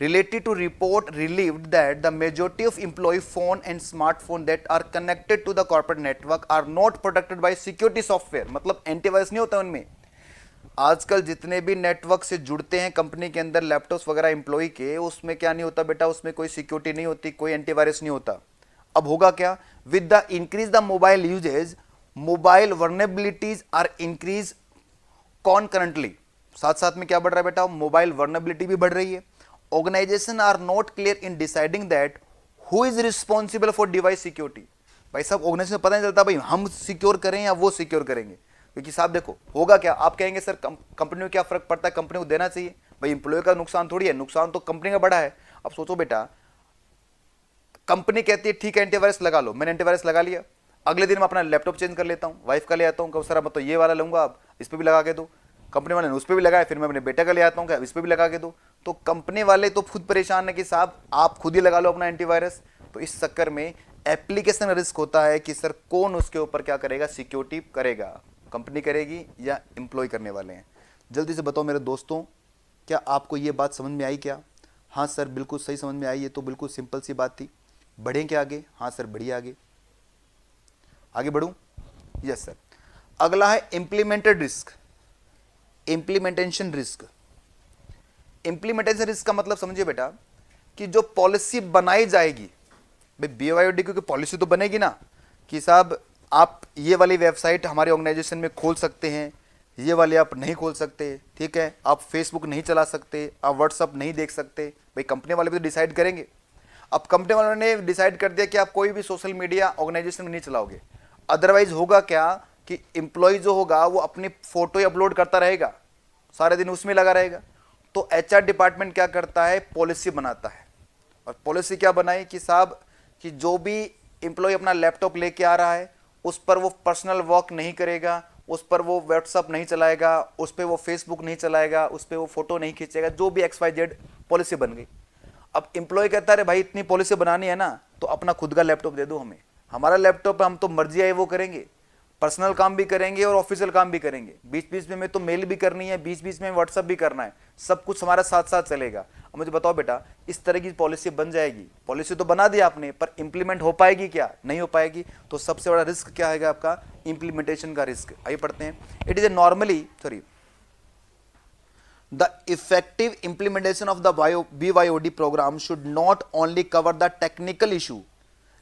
related to report relieved that the majority of employee phone and smartphone that are connected to the corporate network are not protected by security software। मतलब antivirus नहीं होता उनमें। आजकल जितने भी network से जुड़ते हैं कंपनी के अंदर लैपटॉप्स वगैरह एम्प्लॉय के, उसमें क्या नहीं होता बेटा? उसमें कोई सिक्योरिटी नहीं होती, कोई एंटीवायरस नहीं होता। अब होगा क्या? With the increase the mobile usage, mobile vulnerabilities are increase concurrently. साथ साथ में क्या बढ़ रहा है बेटा? मोबाइल वर्नेबिलिटी भी बढ़ रही है। Organisation are not clear in deciding that who is responsible for device security. भाई साहब ऑर्गेनाइजेशन पता नहीं चलता भाई हम सिक्योर करें या वो सिक्योर करेंगे, क्योंकि साहब देखो होगा क्या, आप कहेंगे सर कंपनी में क्या फर्क पड़ता है, कंपनी को देना चाहिए। भाई इंप्लॉय का नुकसान थोड़ी है, नुकसान तो कंपनी का बड़ा है। अब सोचो बेटा, कंपनी कहती है ठीक है एंटीवायरस लगा लो, मैंने एंटीवायरस लगा लिया, अगले दिन मैं अपना लैपटॉप चेंज कर लेता हूँ, वाइफ का ले आता हूँ, कब सर मतलब ये वाला लूंगा, आप इस पर भी लगा के दो। कंपनी वाले ने उस पर भी लगाया, फिर मैं अपने बेटे का ले आता हूँ, क्या इस पर भी लगा के दो। तो कंपनी वाले तो खुद परेशान है कि साहब आप खुद ही लगा लो अपना एंटीवायरस। तो इस चक्कर में एप्लीकेशन रिस्क होता है कि सर कौन उसके ऊपर क्या करेगा, सिक्योरिटी करेगा, कंपनी करेगी या एम्प्लॉय करने वाले हैं। जल्दी से बताओ मेरे दोस्तों, क्या आपको ये बात समझ में आई क्या? हाँ सर बिल्कुल सही समझ में आई, ये तो बिल्कुल सिंपल सी बात थी। बढ़ें क्या आगे? हाँ सर बढ़िए आगे, आगे बढ़ूं? Yes sir. अगला है implemented risk, implementation risk. Implementation risk का मतलब समझिए बेटा कि जो पॉलिसी बनाई जाएगी, भाई BYOD की पॉलिसी तो बनेगी ना कि साहब आप ये वाली वेबसाइट हमारे ऑर्गेनाइजेशन में खोल सकते हैं, ये वाले आप नहीं खोल सकते, ठीक है, आप फेसबुक नहीं चला सकते, आप व्हाट्सअप नहीं देख सकते। भाई कंपनी वाले भी तो डिसाइड करेंगे। अब कंपनी वालों ने डिसाइड कर दिया कि आप कोई भी सोशल मीडिया ऑर्गेनाइजेशन में नहीं चलाओगे, अदरवाइज होगा क्या कि एम्प्लॉय जो होगा वो अपनी फोटो अपलोड करता रहेगा, सारे दिन उसमें लगा रहेगा। तो HR डिपार्टमेंट क्या करता है, पॉलिसी बनाता है। और पॉलिसी क्या बनाई कि साहब कि जो भी एम्प्लॉय अपना लैपटॉप लेके आ रहा है उस पर वो पर्सनल वर्क नहीं करेगा, उस पर वो व्हाट्सअप नहीं चलाएगा, उस पर वो फेसबुक नहीं चलाएगा, उस पर वो फोटो नहीं खींचेगा, जो भी XYZ पॉलिसी बन गई। अब एम्प्लॉय कहता है भाई इतनी पॉलिसी बनानी है ना तो अपना खुद का लैपटॉप दे दो हमें, हमारा लैपटॉप है, हम तो मर्जी आए वो करेंगे, पर्सनल काम भी करेंगे और ऑफिशियल काम भी करेंगे, बीच बीच में तो मेल भी करनी है, बीच बीच में व्हाट्सअप भी करना है, सब कुछ हमारा साथ साथ चलेगा। अब मुझे बताओ बेटा, इस तरह की पॉलिसी बन जाएगी, पॉलिसी तो बना दी आपने पर इंप्लीमेंट हो पाएगी क्या? नहीं हो पाएगी। तो सबसे बड़ा रिस्क क्या है आपका? इंप्लीमेंटेशन का रिस्क। आइए पढ़ते हैं। It is a normally The effective implementation of the BYOD program should not only cover the technical issue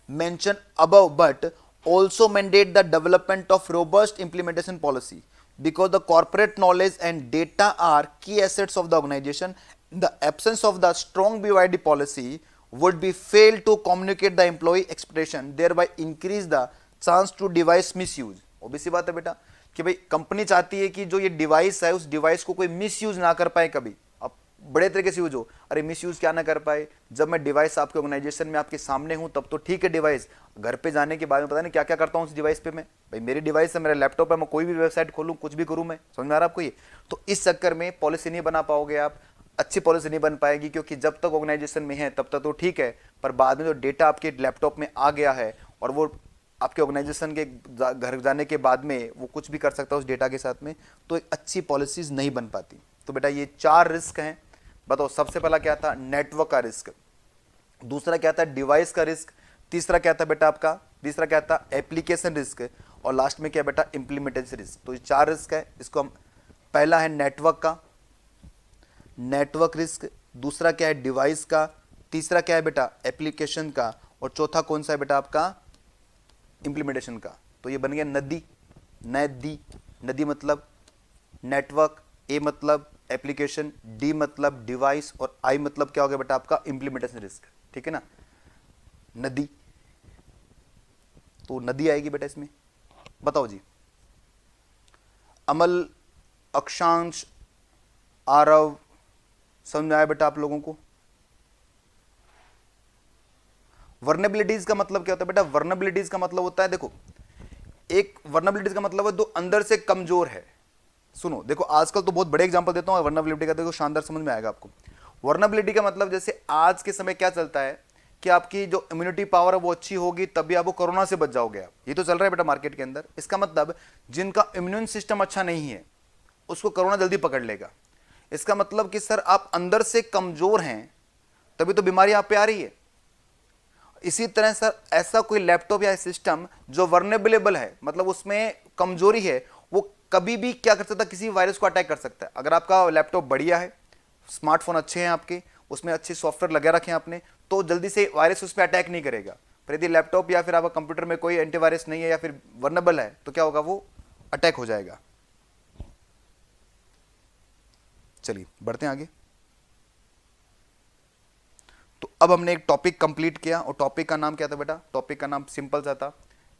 mentioned above but also mandate the development of robust implementation policy, because the corporate knowledge and data are key assets of the organization. The absence of the strong BYOD policy would be failed to communicate the employee expectation, thereby increase the chance to device misuse। obviously बात है बेटा कि भाई company चाहती है कि जो ये डिवाइस है उस डिवाइस को कोई मिसयूज ना कर पाए कभी। अब बड़े तरीके से यूज हो, अरे मिसयूज क्या ना कर पाए, जब मैं डिवाइस आपके ऑर्गेनाइजेशन में आपके सामने हूं तब तो ठीक है, डिवाइस घर पे जाने के बाद में पता नहीं क्या क्या करता हूं उस डिवाइस पे मैं। भाई मेरी डिवाइस है, मेरा लैपटॉप है, मैं कोई भी वेबसाइट खोलूं कुछ भी करूं, मैं समझ में आ रहा है आपको ये? तो इस चक्कर में पॉलिसी नहीं बना पाओगे आप, अच्छी पॉलिसी नहीं बन पाएगी, क्योंकि जब तक ऑर्गेनाइजेशन में है तब तक तो ठीक है, पर बाद में जो डेटा आपके लैपटॉप में आ गया है और वो आपके ऑर्गेनाइजेशन के घर जाने के बाद में वो कुछ भी कर सकता है उस डेटा के साथ में, तो एक अच्छी पॉलिसीज नहीं बन पाती। तो बेटा ये 4 रिस्क हैं। बताओ सबसे पहला क्या था? नेटवर्क का रिस्क। दूसरा क्या था? डिवाइस का रिस्क। तीसरा क्या था बेटा आपका? तीसरा क्या था? Application risk. और लास्ट में क्या बेटा? Implementation risk. तो ये 4 रिस्क है। इसको हम, पहला है नेटवर्क का, नेटवर्क रिस्क। दूसरा क्या है? डिवाइस का। तीसरा क्या है बेटा? एप्लीकेशन का। और चौथा कौन सा है बेटा आपका? इंप्लीमेंटेशन का। तो ये बन गया नदी। नदी, नदी मतलब नेटवर्क, ए मतलब एप्लीकेशन, डी मतलब डिवाइस और आई मतलब क्या हो गया बेटा आपका? Implementation risk. ठीक है ना? नदी, तो नदी आएगी बेटा इसमें। बताओ जी, अमल, अक्षांश, आरव, समझ में आया बेटा आप लोगों को? वर्नेबिलिटीज का मतलब क्या होता है बेटा? वर्नेबिलिटीज का मतलब होता है, देखो एक वर्नेबिलिटीज का मतलब है जो अंदर से कमजोर है। सुनो देखो, आजकल तो बहुत बड़े एग्जांपल देता हूं वर्नेबिलिटी का, देखो शानदार समझ में आएगा आपको। वर्नेबिलिटी का मतलब जैसे आज के समय क्या चलता है कि आपकी जो इम्यूनिटी पावर है वो अच्छी होगी तभी आप वो कोरोना से बच जाओगे आप, ये तो चल रहा है बेटा मार्केट के अंदर। इसका मतलब जिनका इम्यून सिस्टम अच्छा नहीं है उसको कोरोना जल्दी पकड़ लेगा। इसका मतलब कि सर आप अंदर से कमजोर हैं तभी तो बीमारी आप पे आ रही है। इसी तरह सर ऐसा कोई लैपटॉप या सिस्टम जो वर्नेबलेबल है, मतलब उसमें कमजोरी है, वो कभी भी क्या कर सकता है? किसी वायरस को अटैक कर सकता है। अगर आपका लैपटॉप बढ़िया है, स्मार्टफोन अच्छे हैं आपके, उसमें अच्छे सॉफ्टवेयर लगा रखे हैं आपने, तो जल्दी से वायरस उस पर अटैक नहीं करेगा। पर यदि लैपटॉप या फिर आपका कंप्यूटर में कोई एंटीवायरस नहीं है या फिर वर्नेबल है तो क्या होगा? वो अटैक हो जाएगा। चलिए बढ़ते हैं आगे। तो अब हमने एक टॉपिक कंप्लीट किया और टॉपिक का नाम क्या था बेटा? टॉपिक का नाम सिंपल सा था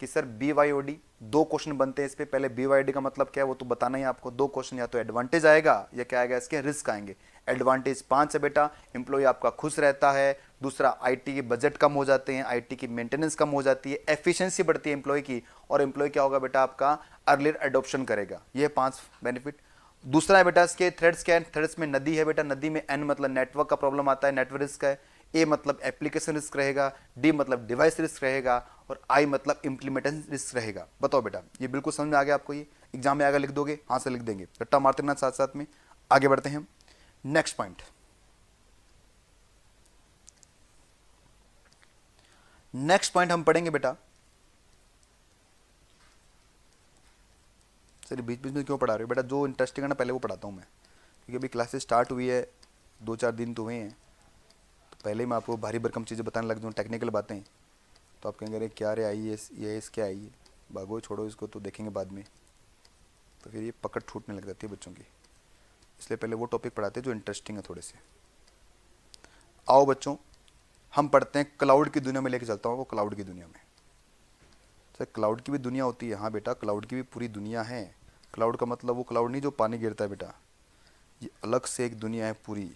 कि सर BYOD, 2 क्वेश्चन बनते हैं इस पे। पहले BYOD का मतलब क्या है वो तो बताना ही आपको। 2 क्वेश्चन, या तो एडवांटेज आएगा या क्या आएगा? इसके रिस्क आएंगे। एडवांटेज 5 है बेटा, एम्प्लॉय आपका खुश रहता है। दूसरा, IT के बजट कम हो जाते हैं, IT की मेंटेनेंस कम हो जाती है, एफिशिएंसी बढ़ती है एम्प्लॉय की, और एम्प्लॉय क्या होगा बेटा आपका? अर्लियर एडॉप्शन करेगा। ये 5 बेनिफिट। दूसरा है बेटा इसके थ्रेड्स क्या है, थ्रेड्स में नदी है बेटा, नदी में एन मतलब नेटवर्क का प्रॉब्लम आता है, नेटवर्क रिस्क है, ए मतलब एप्लीकेशन रिस्क रहेगा, डी मतलब डिवाइस रिस्क रहेगा, और आई मतलब इंप्लीमेंटेशन रिस्क रहेगा। बताओ बेटा ये बिल्कुल समझ में आ गया आपको, ये एग्जाम में आगे लिख दोगे, हाँ से लिख देंगे, रट्टा मारते रहना साथ साथ में। आगे बढ़ते हैं हम नेक्स्ट पॉइंट। नेक्स्ट पॉइंट हम पढ़ेंगे बेटा, सर बीच बीच में क्यों पढ़ा रहे हो बेटा, जो इंटरेस्टिंग है ना पहले वो पढ़ाता हूँ मैं, क्योंकि अभी क्लासेस स्टार्ट हुई है, 2-4 दिन तो हुए हैं, तो पहले ही मैं आपको भारी भरकम चीज़ें बताने लग जाऊँ, टेक्निकल बातें, तो आप कहेंगे अरे क्या रे IAS EIS क्या आई है, भागो छोड़ो इसको, तो देखेंगे बाद में, तो फिर ये पकड़ छूटने लग जाती है बच्चों की, इसलिए पहले वो टॉपिक पढ़ाते हैं जो इंटरेस्टिंग है थोड़े से। आओ बच्चों हम पढ़ते हैं, क्लाउड की दुनिया में लेके चलता हूँ, वो क्लाउड की दुनिया में। सर क्लाउड की भी दुनिया होती है, हाँ बेटा क्लाउड की भी पूरी दुनिया है। क्लाउड का मतलब वो क्लाउड नहीं जो पानी गिरता है बेटा, ये अलग से एक दुनिया है पूरी,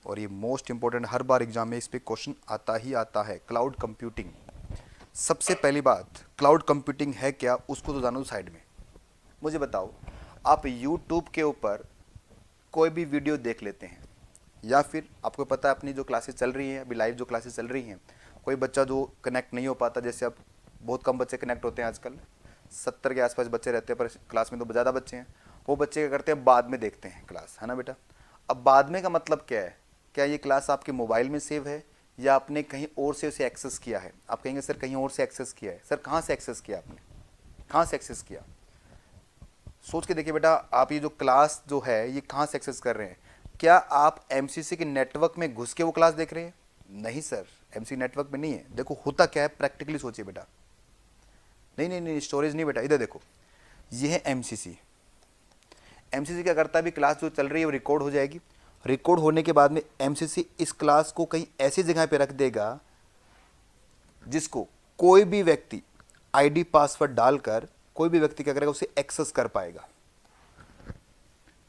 और ये मोस्ट इंपॉर्टेंट, हर बार एग्जाम में इस पे क्वेश्चन आता ही आता है। क्लाउड कंप्यूटिंग, सबसे पहली बात क्लाउड कंप्यूटिंग है क्या, उसको तो जानो साइड में। मुझे बताओ, आप यूट्यूब के ऊपर कोई भी वीडियो देख लेते हैं, या फिर आपको पता है अपनी जो क्लासेस चल रही हैं अभी, लाइव जो क्लासेस चल रही हैं, कोई बच्चा जो कनेक्ट नहीं हो पाता, जैसे अब बहुत कम बच्चे कनेक्ट होते हैं आजकल, 70 के आसपास बच्चे रहते हैं, पर क्लास में तो ज़्यादा बच्चे हैं, वो बच्चे क्या करते हैं बाद में देखते हैं क्लास, है ना बेटा। अब बाद में का मतलब क्या है, क्या ये क्लास आपके मोबाइल में सेव है या आपने कहीं और से उसे एक्सेस किया है। आप कहेंगे सर कहीं और से एक्सेस किया है, सर कहाँ से एक्सेस किया आपने, कहाँ से एक्सेस किया, सोच के देखिए बेटा, आप ये जो क्लास जो है ये कहाँ से एक्सेस कर रहे हैं। क्या आप MCC के नेटवर्क में घुस के वो क्लास देख रहे हैं, नहीं सर MCC नेटवर्क में नहीं है। देखो होता क्या है, प्रैक्टिकली सोचिए बेटा, नहीं नहीं नहीं स्टोरेज नहीं बेटा, इधर देखो, ये है MCC। MCC क्या करता है, अभी क्लास जो चल रही है वो रिकॉर्ड हो जाएगी, रिकॉर्ड होने के बाद में MCC इस क्लास को कहीं ऐसी जगह पे रख देगा जिसको कोई भी व्यक्ति ID पासवर्ड डालकर कोई भी व्यक्ति क्या करेगा, उसे एक्सेस कर पाएगा,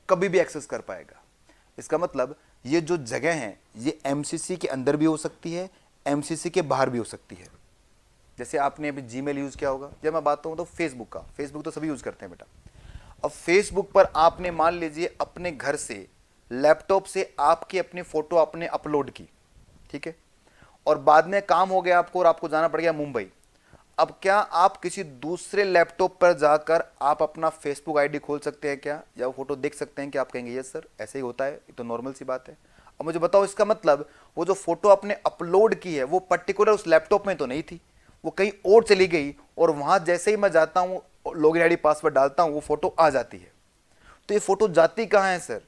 कभी भी एक्सेस कर पाएगा। इसका मतलब ये जो जगह है ये MCC के अंदर भी हो सकती है, MCC के बाहर भी हो सकती है। जैसे आपने अभी Gmail यूज किया होगा, जब मैं बात करूं तो फेसबुक का, फेसबुक तो सभी यूज करते हैं बेटा। अब फेसबुक पर आपने मान लीजिए अपने घर से लैपटॉप से आपकी अपनी फोटो आपने अपलोड की, ठीक है, और बाद में काम हो गया आपको और आपको जाना पड़ गया मुंबई। अब क्या आप किसी दूसरे लैपटॉप पर जाकर आप अपना फेसबुक आईडी खोल सकते हैं क्या, या वो फोटो देख सकते हैं कि आप कहेंगे यस सर ऐसे ही होता है, ये तो नॉर्मल सी बात है। अब मुझे बताओ, इसका मतलब वो जो फोटो आपने अपलोड की है वो पर्टिकुलर उस लैपटॉप में तो नहीं थी, वो कहीं और चली गई, और वहां जैसे ही मैं जाता हूं लॉगिन आईडी पासवर्ड डालता हूं वो फोटो आ जाती है। तो ये फोटो जाती कहाँ है सर,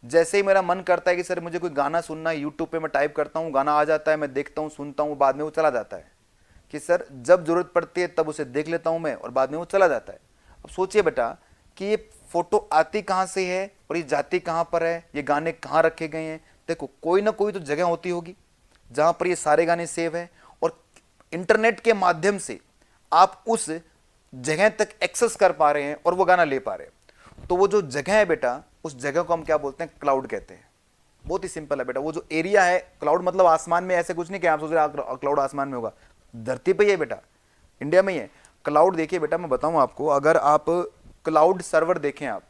जैसे ही मेरा मन करता है कि सर मुझे कोई गाना सुनना है, यूट्यूब पे मैं टाइप करता हूँ, गाना आ जाता है, मैं देखता हूँ सुनता हूँ, बाद में वो चला जाता है, कि सर जब जरूरत पड़ती है तब उसे देख लेता हूं मैं और बाद में वो चला जाता है। अब सोचिए बेटा कि ये फोटो आती कहां से है और ये जाती कहां पर है, ये गाने कहां रखे गए हैं। देखो कोई ना कोई तो जगह होती होगी जहां पर ये सारे गाने सेव है, और इंटरनेट के माध्यम से आप उस जगह तक एक्सेस कर पा रहे हैं और वो गाना ले पा रहे हैं। तो वो जो जगह है बेटा, उस जगह को हम क्या बोलते हैं, क्लाउड कहते हैं। बहुत ही सिंपल है बेटा, वो जो एरिया है, क्लाउड मतलब आसमान में, ऐसे कुछ नहीं कि आप सोच रहे क्लाउड आसमान में होगा, धरती पे ही है बेटा, इंडिया में ही है क्लाउड। देखिए बेटा मैं बताऊं आपको, अगर आप क्लाउड सर्वर देखें आप,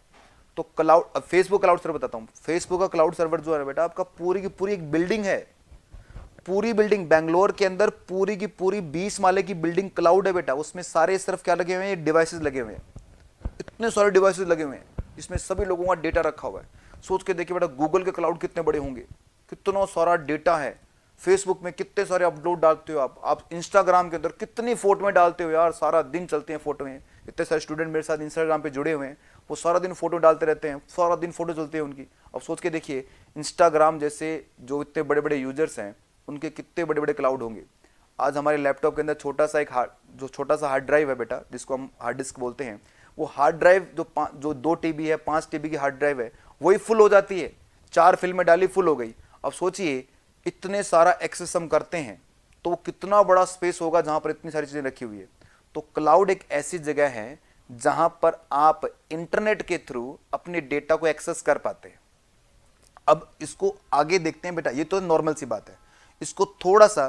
तो क्लाउड, फेसबुक क्लाउड सर्वर बताता हूं, फेसबुक का क्लाउड सर्वर जो है बेटा आपका पूरी की पूरी एक बिल्डिंग है, पूरी बिल्डिंग बैंगलोर के अंदर पूरी की पूरी 20 माले की बिल्डिंग क्लाउड है बेटा। उसमें सारे सिर्फ क्या लगे हुए हैं, डिवाइसेस लगे हुए हैं, इतने सारे डिवाइसेस लगे हुए हैं, इसमें सभी लोगों का डेटा रखा हुआ है। सोच के देखिए बेटा गूगल के क्लाउड कितने बड़े होंगे, कितना सारा डेटा है। फेसबुक में कितने सारे अपलोड डालते हो आप इंस्टाग्राम के अंदर कितनी फोटो में डालते हो यार, सारा दिन चलते हैं फोटो में। इतने सारे स्टूडेंट मेरे साथ इंस्टाग्राम पे जुड़े हुए हैं, वो सारा दिन फोटो डालते रहते हैं, सारा दिन फोटो चलती है उनकी। अब सोच के देखिए इंस्टाग्राम जैसे जो इतने बड़े बड़े यूजर्स हैं उनके कितने बड़े बड़े क्लाउड होंगे। आज हमारे लैपटॉप के अंदर छोटा सा एक जो छोटा सा हार्ड ड्राइव है बेटा, जिसको हम हार्ड डिस्क बोलते हैं, वो हार्ड ड्राइव जो 2 TB है, 5 TB की हार्ड ड्राइव है, वही फुल हो जाती है। 4 फिल्में डाली फुल हो गई। अब सोचिए इतने सारा एक्सेस हम करते हैं तो वो कितना बड़ा स्पेस होगा जहां पर इतनी सारी चीजें रखी हुई है। तो क्लाउड एक ऐसी जगह है जहां पर आप इंटरनेट के थ्रू अपने डेटा को एक्सेस कर पाते हैं। अब इसको आगे देखते हैं बेटा, ये तो नॉर्मल सी बात है, इसको थोड़ा सा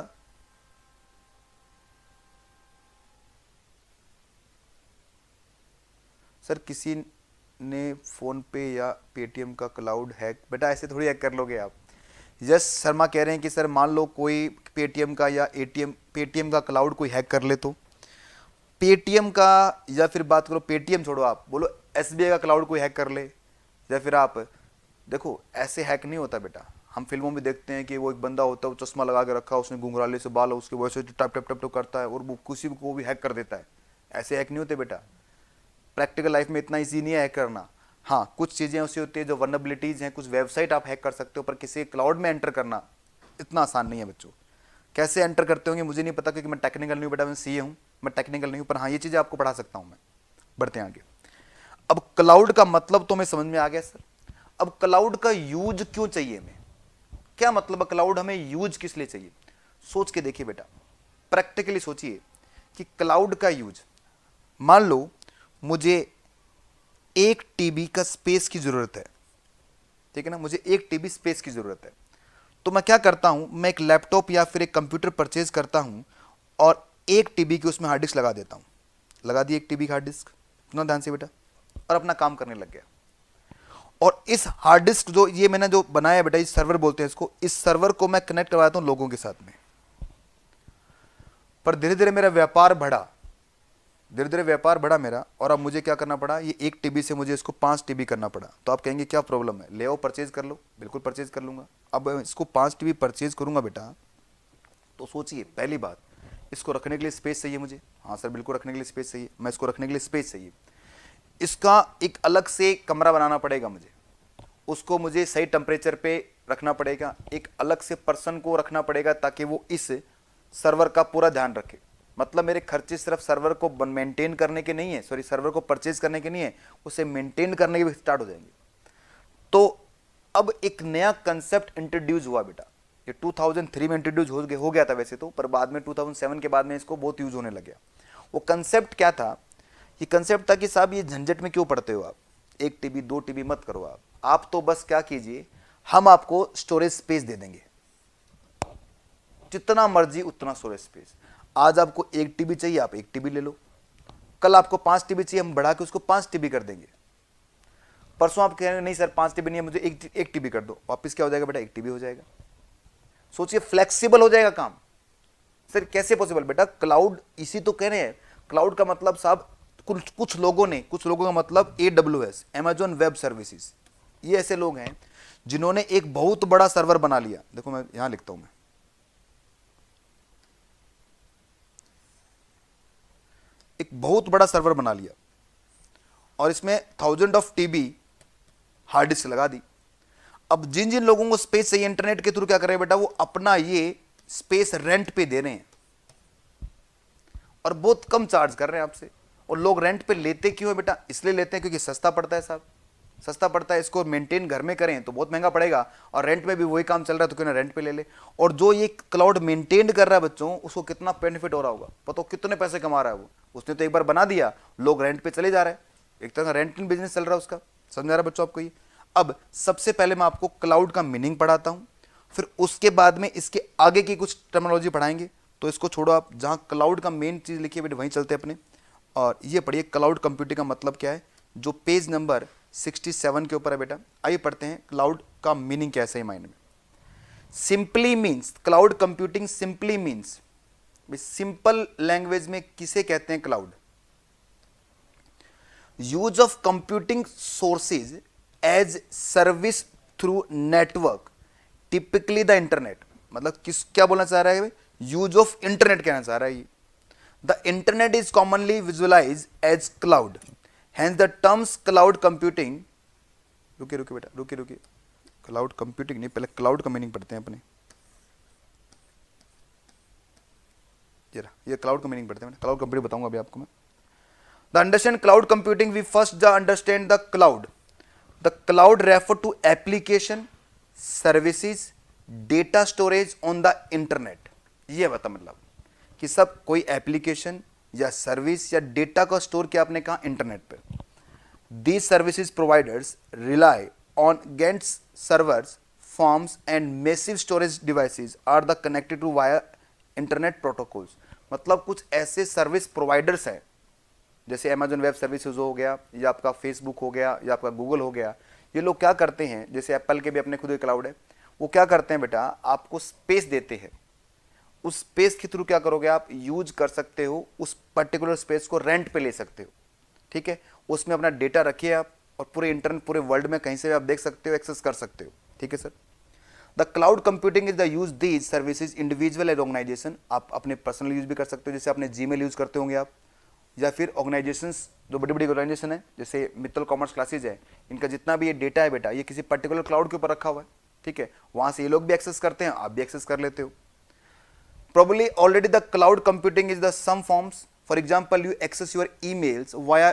सर किसी ने फ़ोन पे या पेटीएम का क्लाउड हैक, बेटा ऐसे थोड़ी हैक कर लोगे आप। यस शर्मा कह रहे हैं कि सर मान लो कोई पेटीएम का या पेटीएम का क्लाउड कोई हैक कर ले तो पेटीएम का, या फिर बात करो पेटीएम छोड़ो, आप बोलो एसबीआई का क्लाउड कोई हैक कर ले, या फिर आप देखो ऐसे हैक नहीं होता बेटा। हम फिल्मों में देखते हैं कि वो एक बंदा होता है, वो चश्मा लगा के रखा, उसने घुंघराले से बाल, उसके वजह से टप टप टप टप करता है और वो किसी को भी हैक कर देता है। ऐसे हैक नहीं होते बेटा। प्रैक्टिकल लाइफ में इतना ईजी नहीं है हैक करना। हाँ कुछ चीज़ें ऐसी होती है जो वनरेबिलिटीज़ हैं, कुछ वेबसाइट आप हैक कर सकते हो, पर किसी क्लाउड में एंटर करना इतना आसान नहीं है बच्चों। कैसे एंटर करते होंगे मुझे नहीं पता, क्योंकि मैं टेक्निकल नहीं हूँ बेटा, मैं सीए हूँ, मैं टेक्निकल नहीं हूँ, पर हाँ ये चीज़ें आपको पढ़ा सकता हूँ मैं। बढ़ते हैं आगे। अब क्लाउड का मतलब तो हमें समझ में आ गया सर। अब क्लाउड का यूज क्यों चाहिए हमें, क्या मतलब है क्लाउड हमें यूज किस लिए चाहिए? सोच के देखिए बेटा, प्रैक्टिकली सोचिए कि क्लाउड का यूज, मान लो मुझे 1 TB का स्पेस की जरूरत है, ठीक है ना, मुझे 1 TB स्पेस की जरूरत है, तो मैं क्या करता हूं, मैं एक लैपटॉप या फिर एक कंप्यूटर परचेज करता हूं और 1 TB की उसमें हार्ड डिस्क लगा देता हूं। लगा दी 1 TB की हार्ड डिस्क, इतना ध्यान से बेटा, और अपना काम करने लग गया। और इस हार्ड डिस्क जो ये मैंने जो बनाया है बेटा, इस सर्वर बोलते हैं इसको, इस सर्वर को मैं कनेक्ट करवाता हूं लोगों के साथ में। पर धीरे धीरे मेरा व्यापार बढ़ा, धीरे धीरे व्यापार बढ़ा मेरा, और अब मुझे क्या करना पड़ा, ये 1 TB से मुझे इसको 5 TB करना पड़ा। तो आप कहेंगे क्या प्रॉब्लम है, ले आओ परचेज कर लो। बिल्कुल परचेज कर लूंगा। अब इसको 5 TB परचेज करूंगा बेटा, तो सोचिए पहली बात, इसको रखने के लिए स्पेस चाहिए मुझे। हाँ सर बिल्कुल रखने के लिए स्पेस चाहिए, मैं इसको रखने के लिए स्पेस चाहिए। इसका एक अलग से कमरा बनाना पड़ेगा मुझे, उसको मुझे सही टेम्परेचर पे रखना पड़ेगा, एक अलग से पर्सन को रखना पड़ेगा ताकि वो इस सर्वर का पूरा ध्यान रखे। मतलब मेरे खर्चे सिर्फ सर्वर को मेंटेन करने के नहीं है, सॉरी सर्वर को परचेज करने के नहीं है, उसे मेंटेन करने के भी स्टार्ट हो जाएंगे। तो अब एक नया कंसेप्ट इंट्रोड्यूस हुआ बेटा, ये 2003 में इंट्रोड्यूस हो गया था वैसे तो, पर बाद में 2007 के बाद में इसको बहुत यूज होने लग गया। वो कंसेप्ट क्या था, ये कंसेप्ट था कि साहब ये झंझट में क्यों पड़ते हो आप, 1 TB 2 TB मत करो आप तो बस क्या कीजिए, हम आपको स्टोरेज स्पेस दे देंगे, जितना मर्जी उतना स्टोरेज स्पेस। आज आपको 1 TB चाहिए, आप 1 TB ले लो, कल आपको 5 TB चाहिए, हम बढ़ा के उसको 5 TB कर देंगे। परसों आप कहेंगे नहीं सर 5 TB नहीं है मुझे, 1 TB कर दो, वापिस क्या हो जाएगा बेटा, 1 TB हो जाएगा। सोचिए फ्लेक्सिबल हो जाएगा काम। सर कैसे पॉसिबल बेटा, क्लाउड इसी तो कह रहे हैं। क्लाउड का मतलब साहब कुछ लोगों का मतलब AWS, Amazon वेब सर्विसेज, ये ऐसे लोग हैं जिन्होंने एक बहुत बड़ा सर्वर बना लिया। देखो मैं यहां लिखता हूं, मैं एक बहुत बड़ा सर्वर बना लिया और इसमें 1000 ऑफ TB हार्ड डिस्क लगा दी। अब जिन जिन लोगों को स्पेस चाहिए इंटरनेट के थ्रू क्या कर रहे हैं बेटा, वो अपना ये स्पेस रेंट पे दे रहे हैं और बहुत कम चार्ज कर रहे हैं आपसे। और लोग रेंट पे लेते क्यों है बेटा, इसलिए लेते हैं क्योंकि सस्ता पड़ता है साहब, सस्ता पड़ता है। इसको मेंटेन घर में करें तो बहुत महंगा पड़ेगा, और रेंट में भी वही काम चल रहा है तो क्यों ना रेंट पे ले ले। और जो ये क्लाउड मेंटेन कर रहा है बच्चों, उसको कितना बेनिफिट हो रहा होगा, पता कितने पैसे कमा रहा है वो। उसने तो एक बार बना दिया, लोग रेंट पे चले जा रहे हैं, एक तरह का रेंटिंग बिजनेस चल रहा है उसका। समझ आ रहा है बच्चों आपको ये? अब सबसे पहले मैं आपको क्लाउड का मीनिंग पढ़ाता हूं, फिर उसके बाद में इसके आगे की कुछ टर्मिनोलॉजी पढ़ाएंगे। तो इसको छोड़ो, आप जहां क्लाउड का मेन चीज लिखी है बेटे वहीं चलते अपने, और ये पढ़िए क्लाउड कंप्यूटिंग का मतलब क्या है, जो पेज नंबर 67 के ऊपर है बेटा। आइए पढ़ते हैं क्लाउड का मीनिंग क्या है सही मायने में। Simply means, cloud computing simply means, simple language में किसे कहते हैं cloud, use of computing sources as service through network, typically the internet. मतलब किस क्या बोलना चाह रहा है, यूज ऑफ इंटरनेट कहना चाह रहा है। The internet is commonly visualise as cloud, hence the terms cloud computing. रुकिए रुकिए बेटा, रुकिए रुकिए, क्लाउड कंप्यूटिंग नहीं, पहले क्लाउड का मीनिंग पढ़ते हैं अपने। ये क्लाउड का मीनिंग पढ़ते हैं, क्लाउड कंप्यूटिंग बताऊंगा अभी आपको मैं। The understand cloud computing, we first understand the cloud. The cloud refer to application, services, data storage on the internet. ये बता मतलब कि सब कोई एप्लीकेशन या सर्विस या डेटा का स्टोर किया आपने कहा इंटरनेट पे। These services providers rely on GANs servers, forms and massive storage devices are the connected to via internet protocols. मतलब कुछ ऐसे सर्विस प्रोवाइडर्स हैं जैसे अमेजन वेब सर्विसेज हो गया, या आपका फेसबुक हो गया, या आपका गूगल हो गया, ये लोग क्या करते हैं, जैसे एप्पल के भी अपने खुद के क्लाउड है, वो क्या करते हैं बेटा, आपको स्पेस देते हैं। उस स्पेस के थ्रू क्या करोगे आप, यूज कर सकते हो, उस पर्टिकुलर स्पेस को रेंट पे ले सकते हो, ठीक है। उसमें अपना डेटा रखिए आप, और पूरे इंटरनेट, पूरे वर्ल्ड में कहीं से भी आप देख सकते हो, एक्सेस कर सकते हो, ठीक है sir. The cloud computing is the use these services individual and organisation. आप अपने पर्सनल यूज भी कर सकते हो, जैसे आपने जीमेल यूज करते होंगे आप, या फिर ऑर्गेनाइजेशंस, जो बड़ी बड़ी ऑर्गेनाइजेशन है, जैसे मित्तल कॉमर्स क्लासेज है, इनका जितना भी ये डेटा है बेटा, ये किसी पर्टिकुलर क्लाउड के ऊपर रखा हुआ है, ठीक है। वहां से ये लोग भी एक्सेस करते हैं, आप भी एक्सेस कर लेते हो। Probably already the cloud computing is the some forms. For example, you access your emails via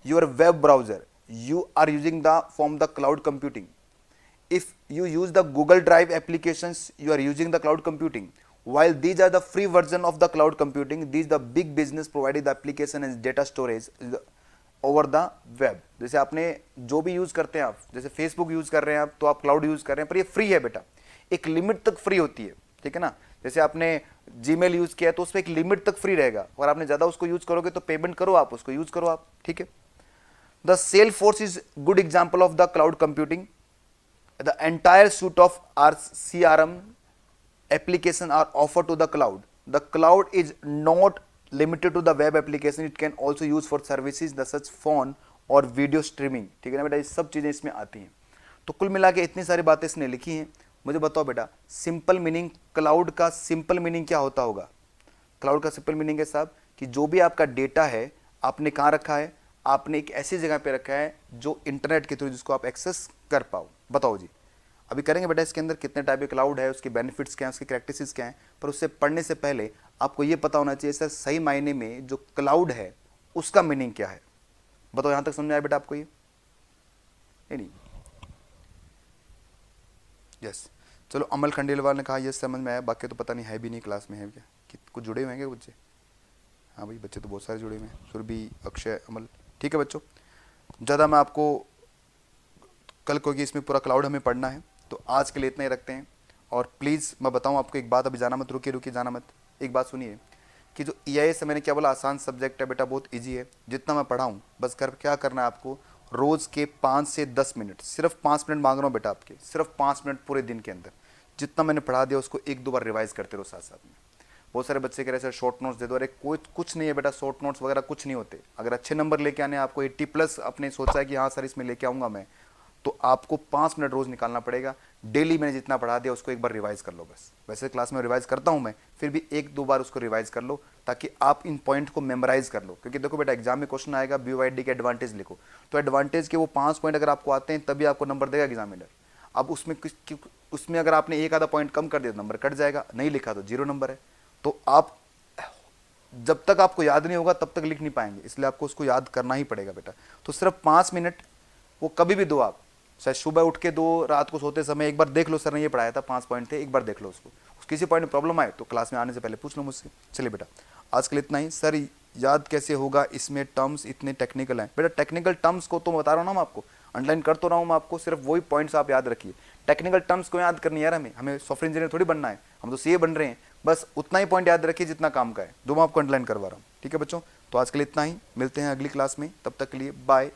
your web browser. You are using the form the cloud computing. If you use the Google Drive applications, you are using the cloud computing. While these are the free version of the cloud computing, these the big business provided the application and data storage over the web. जैसे आपने जो भी use करते हैं आप, जैसे Facebook use कर रहे हैं आप, तो आप क्लाउड यूज कर रहे हैं, पर ये फ्री है बेटा, एक लिमिट तक फ्री होती है, ठीक है ना। जैसे आपने जीमेल यूज किया तो उसमें एक लिमिट तक फ्री रहेगा, और आपने ज्यादा उसको यूज करोगे तो पेमेंट करो आप, उसको यूज करो आप, ठीक है। The Salesforce is good example of the cloud computing. The entire suite of our CRM application are offered to the cloud. The cloud is not limited to the web application, it can also use for services the such phone और video streaming, ठीक है ना बेटा, ये सब चीज़ें इसमें आती हैं। तो कुल मिला के इतनी सारी बातें इसने लिखी हैं। मुझे बताओ बेटा, सिंपल मीनिंग, क्लाउड का सिंपल मीनिंग क्या होता होगा? क्लाउड का सिंपल मीनिंग है साहब कि जो भी आपका डेटा है, आपने कहाँ रखा है, आपने एक ऐसी जगह पे रखा है जो इंटरनेट के थ्रू जिसको आप एक्सेस कर पाओ। बताओ जी, अभी करेंगे बेटा इसके अंदर कितने टाइप के क्लाउड है, उसके बेनिफिट्स क्या हैं, उसकी कैरेक्टरिस्टिक्स क्या हैं, पर उससे पढ़ने से पहले आपको ये पता होना चाहिए सर सही मायने में जो क्लाउड है उसका मीनिंग क्या है। बताओ, यहां तक समझ आया बेटा आपको ये? नहीं? यस, चलो अमल खंडेलवाल ने कहा ये समझ में आया, बाकी तो पता नहीं है भी नहीं क्लास में है क्या, कि कुछ जुड़े हुए हैं क्या बच्चे? हाँ भाई, बच्चे तो बहुत सारे जुड़े हुए हैं, सुरभि, अक्षय, अमल, ठीक है बच्चों। ज़्यादा मैं आपको कल, क्योंकि इसमें पूरा क्लाउड हमें पढ़ना है, तो आज के लिए इतना ही रखते हैं। और प्लीज़ मैं बताऊं आपको एक बात, अभी जाना मत, रुकिए जाना मत, एक बात सुनिए कि जो EIS है, मैंने क्या बोला, आसान सब्जेक्ट है बेटा, बहुत इजी है, जितना मैं पढ़ाऊँ बस क्या करना है आपको, रोज़ के 5 से 10 मिनट, सिर्फ 5 मिनट मांग रहा हूँ बेटा आपके, सिर्फ 5 मिनट पूरे दिन के अंदर जितना मैंने पढ़ा दिया उसको 1-2 बार रिवाइज करते रहो साथ साथ में। बहुत सारे बच्चे कह रहे सर शॉर्ट नोट्स दे दो, अरे कोई कुछ नहीं है बेटा, शॉर्ट नोट्स वगैरह कुछ नहीं होते। अगर अच्छे नंबर लेके आने, आपको 80+ आपने सोचा है कि हाँ सर इसमें लेके आऊँगा मैं, तो आपको 5 मिनट रोज़ निकालना पड़ेगा। डेली मैंने जितना पढ़ा दिया उसको एक बार रिवाइज कर लो बस। वैसे क्लास में रिवाइज करता हूँ मैं, फिर भी 1-2 बार उसको रिवाइज कर लो ताकि आप इन पॉइंट को मेमोराइज कर लो। क्योंकि देखो बेटा, एग्जाम में क्वेश्चन आएगा BYD के एडवांटेज लिखो, तो एडवांटेज के वो 5 पॉइंट अगर आपको आते हैं तभी आपको नंबर देगा एग्जामिनर। अब उसमें अगर आपने एक आधा पॉइंट कम कर दिया तो नंबर कट जाएगा, नहीं लिखा तो 0 नंबर है। तो आप जब तक आपको याद नहीं होगा तब तक लिख नहीं पाएंगे, इसलिए आपको उसको याद करना ही पड़ेगा बेटा। तो सिर्फ 5 मिनट वो कभी भी दो आप, शायद सुबह उठ के दो, रात को सोते समय एक बार देख लो, सर ने ये पढ़ाया था 5 पॉइंट थे, एक बार देख लो उसको। किसी पॉइंट में प्रॉब्लम आए तो क्लास में आने से पहले पूछ लो मुझसे। चलिए बेटा, आज के लिए इतना ही। सर याद कैसे होगा, इसमें टर्म्स इतने टेक्निकल हैं बेटा। टेक्निकल टर्म्स को तो बता रहा हूँ ना मैं आपको, अंडरलाइन कर तो रहा हूँ मैं आपको, सिर्फ वही पॉइंट्स आप याद रखिए। टेक्निकल टर्म्स को याद करनी है यार, हमें सॉफ्टवेयर इंजीनियर थोड़ी बनना है, हम तो CA बन रहे हैं। बस उतना ही पॉइंट याद रखिए जितना काम का है, जो मैं आपको अंडरलाइन करवा रहा हूँ, ठीक है बच्चों। तो आज के लिए इतना ही, मिलते हैं अगली क्लास में, तब तक के लिए बाय।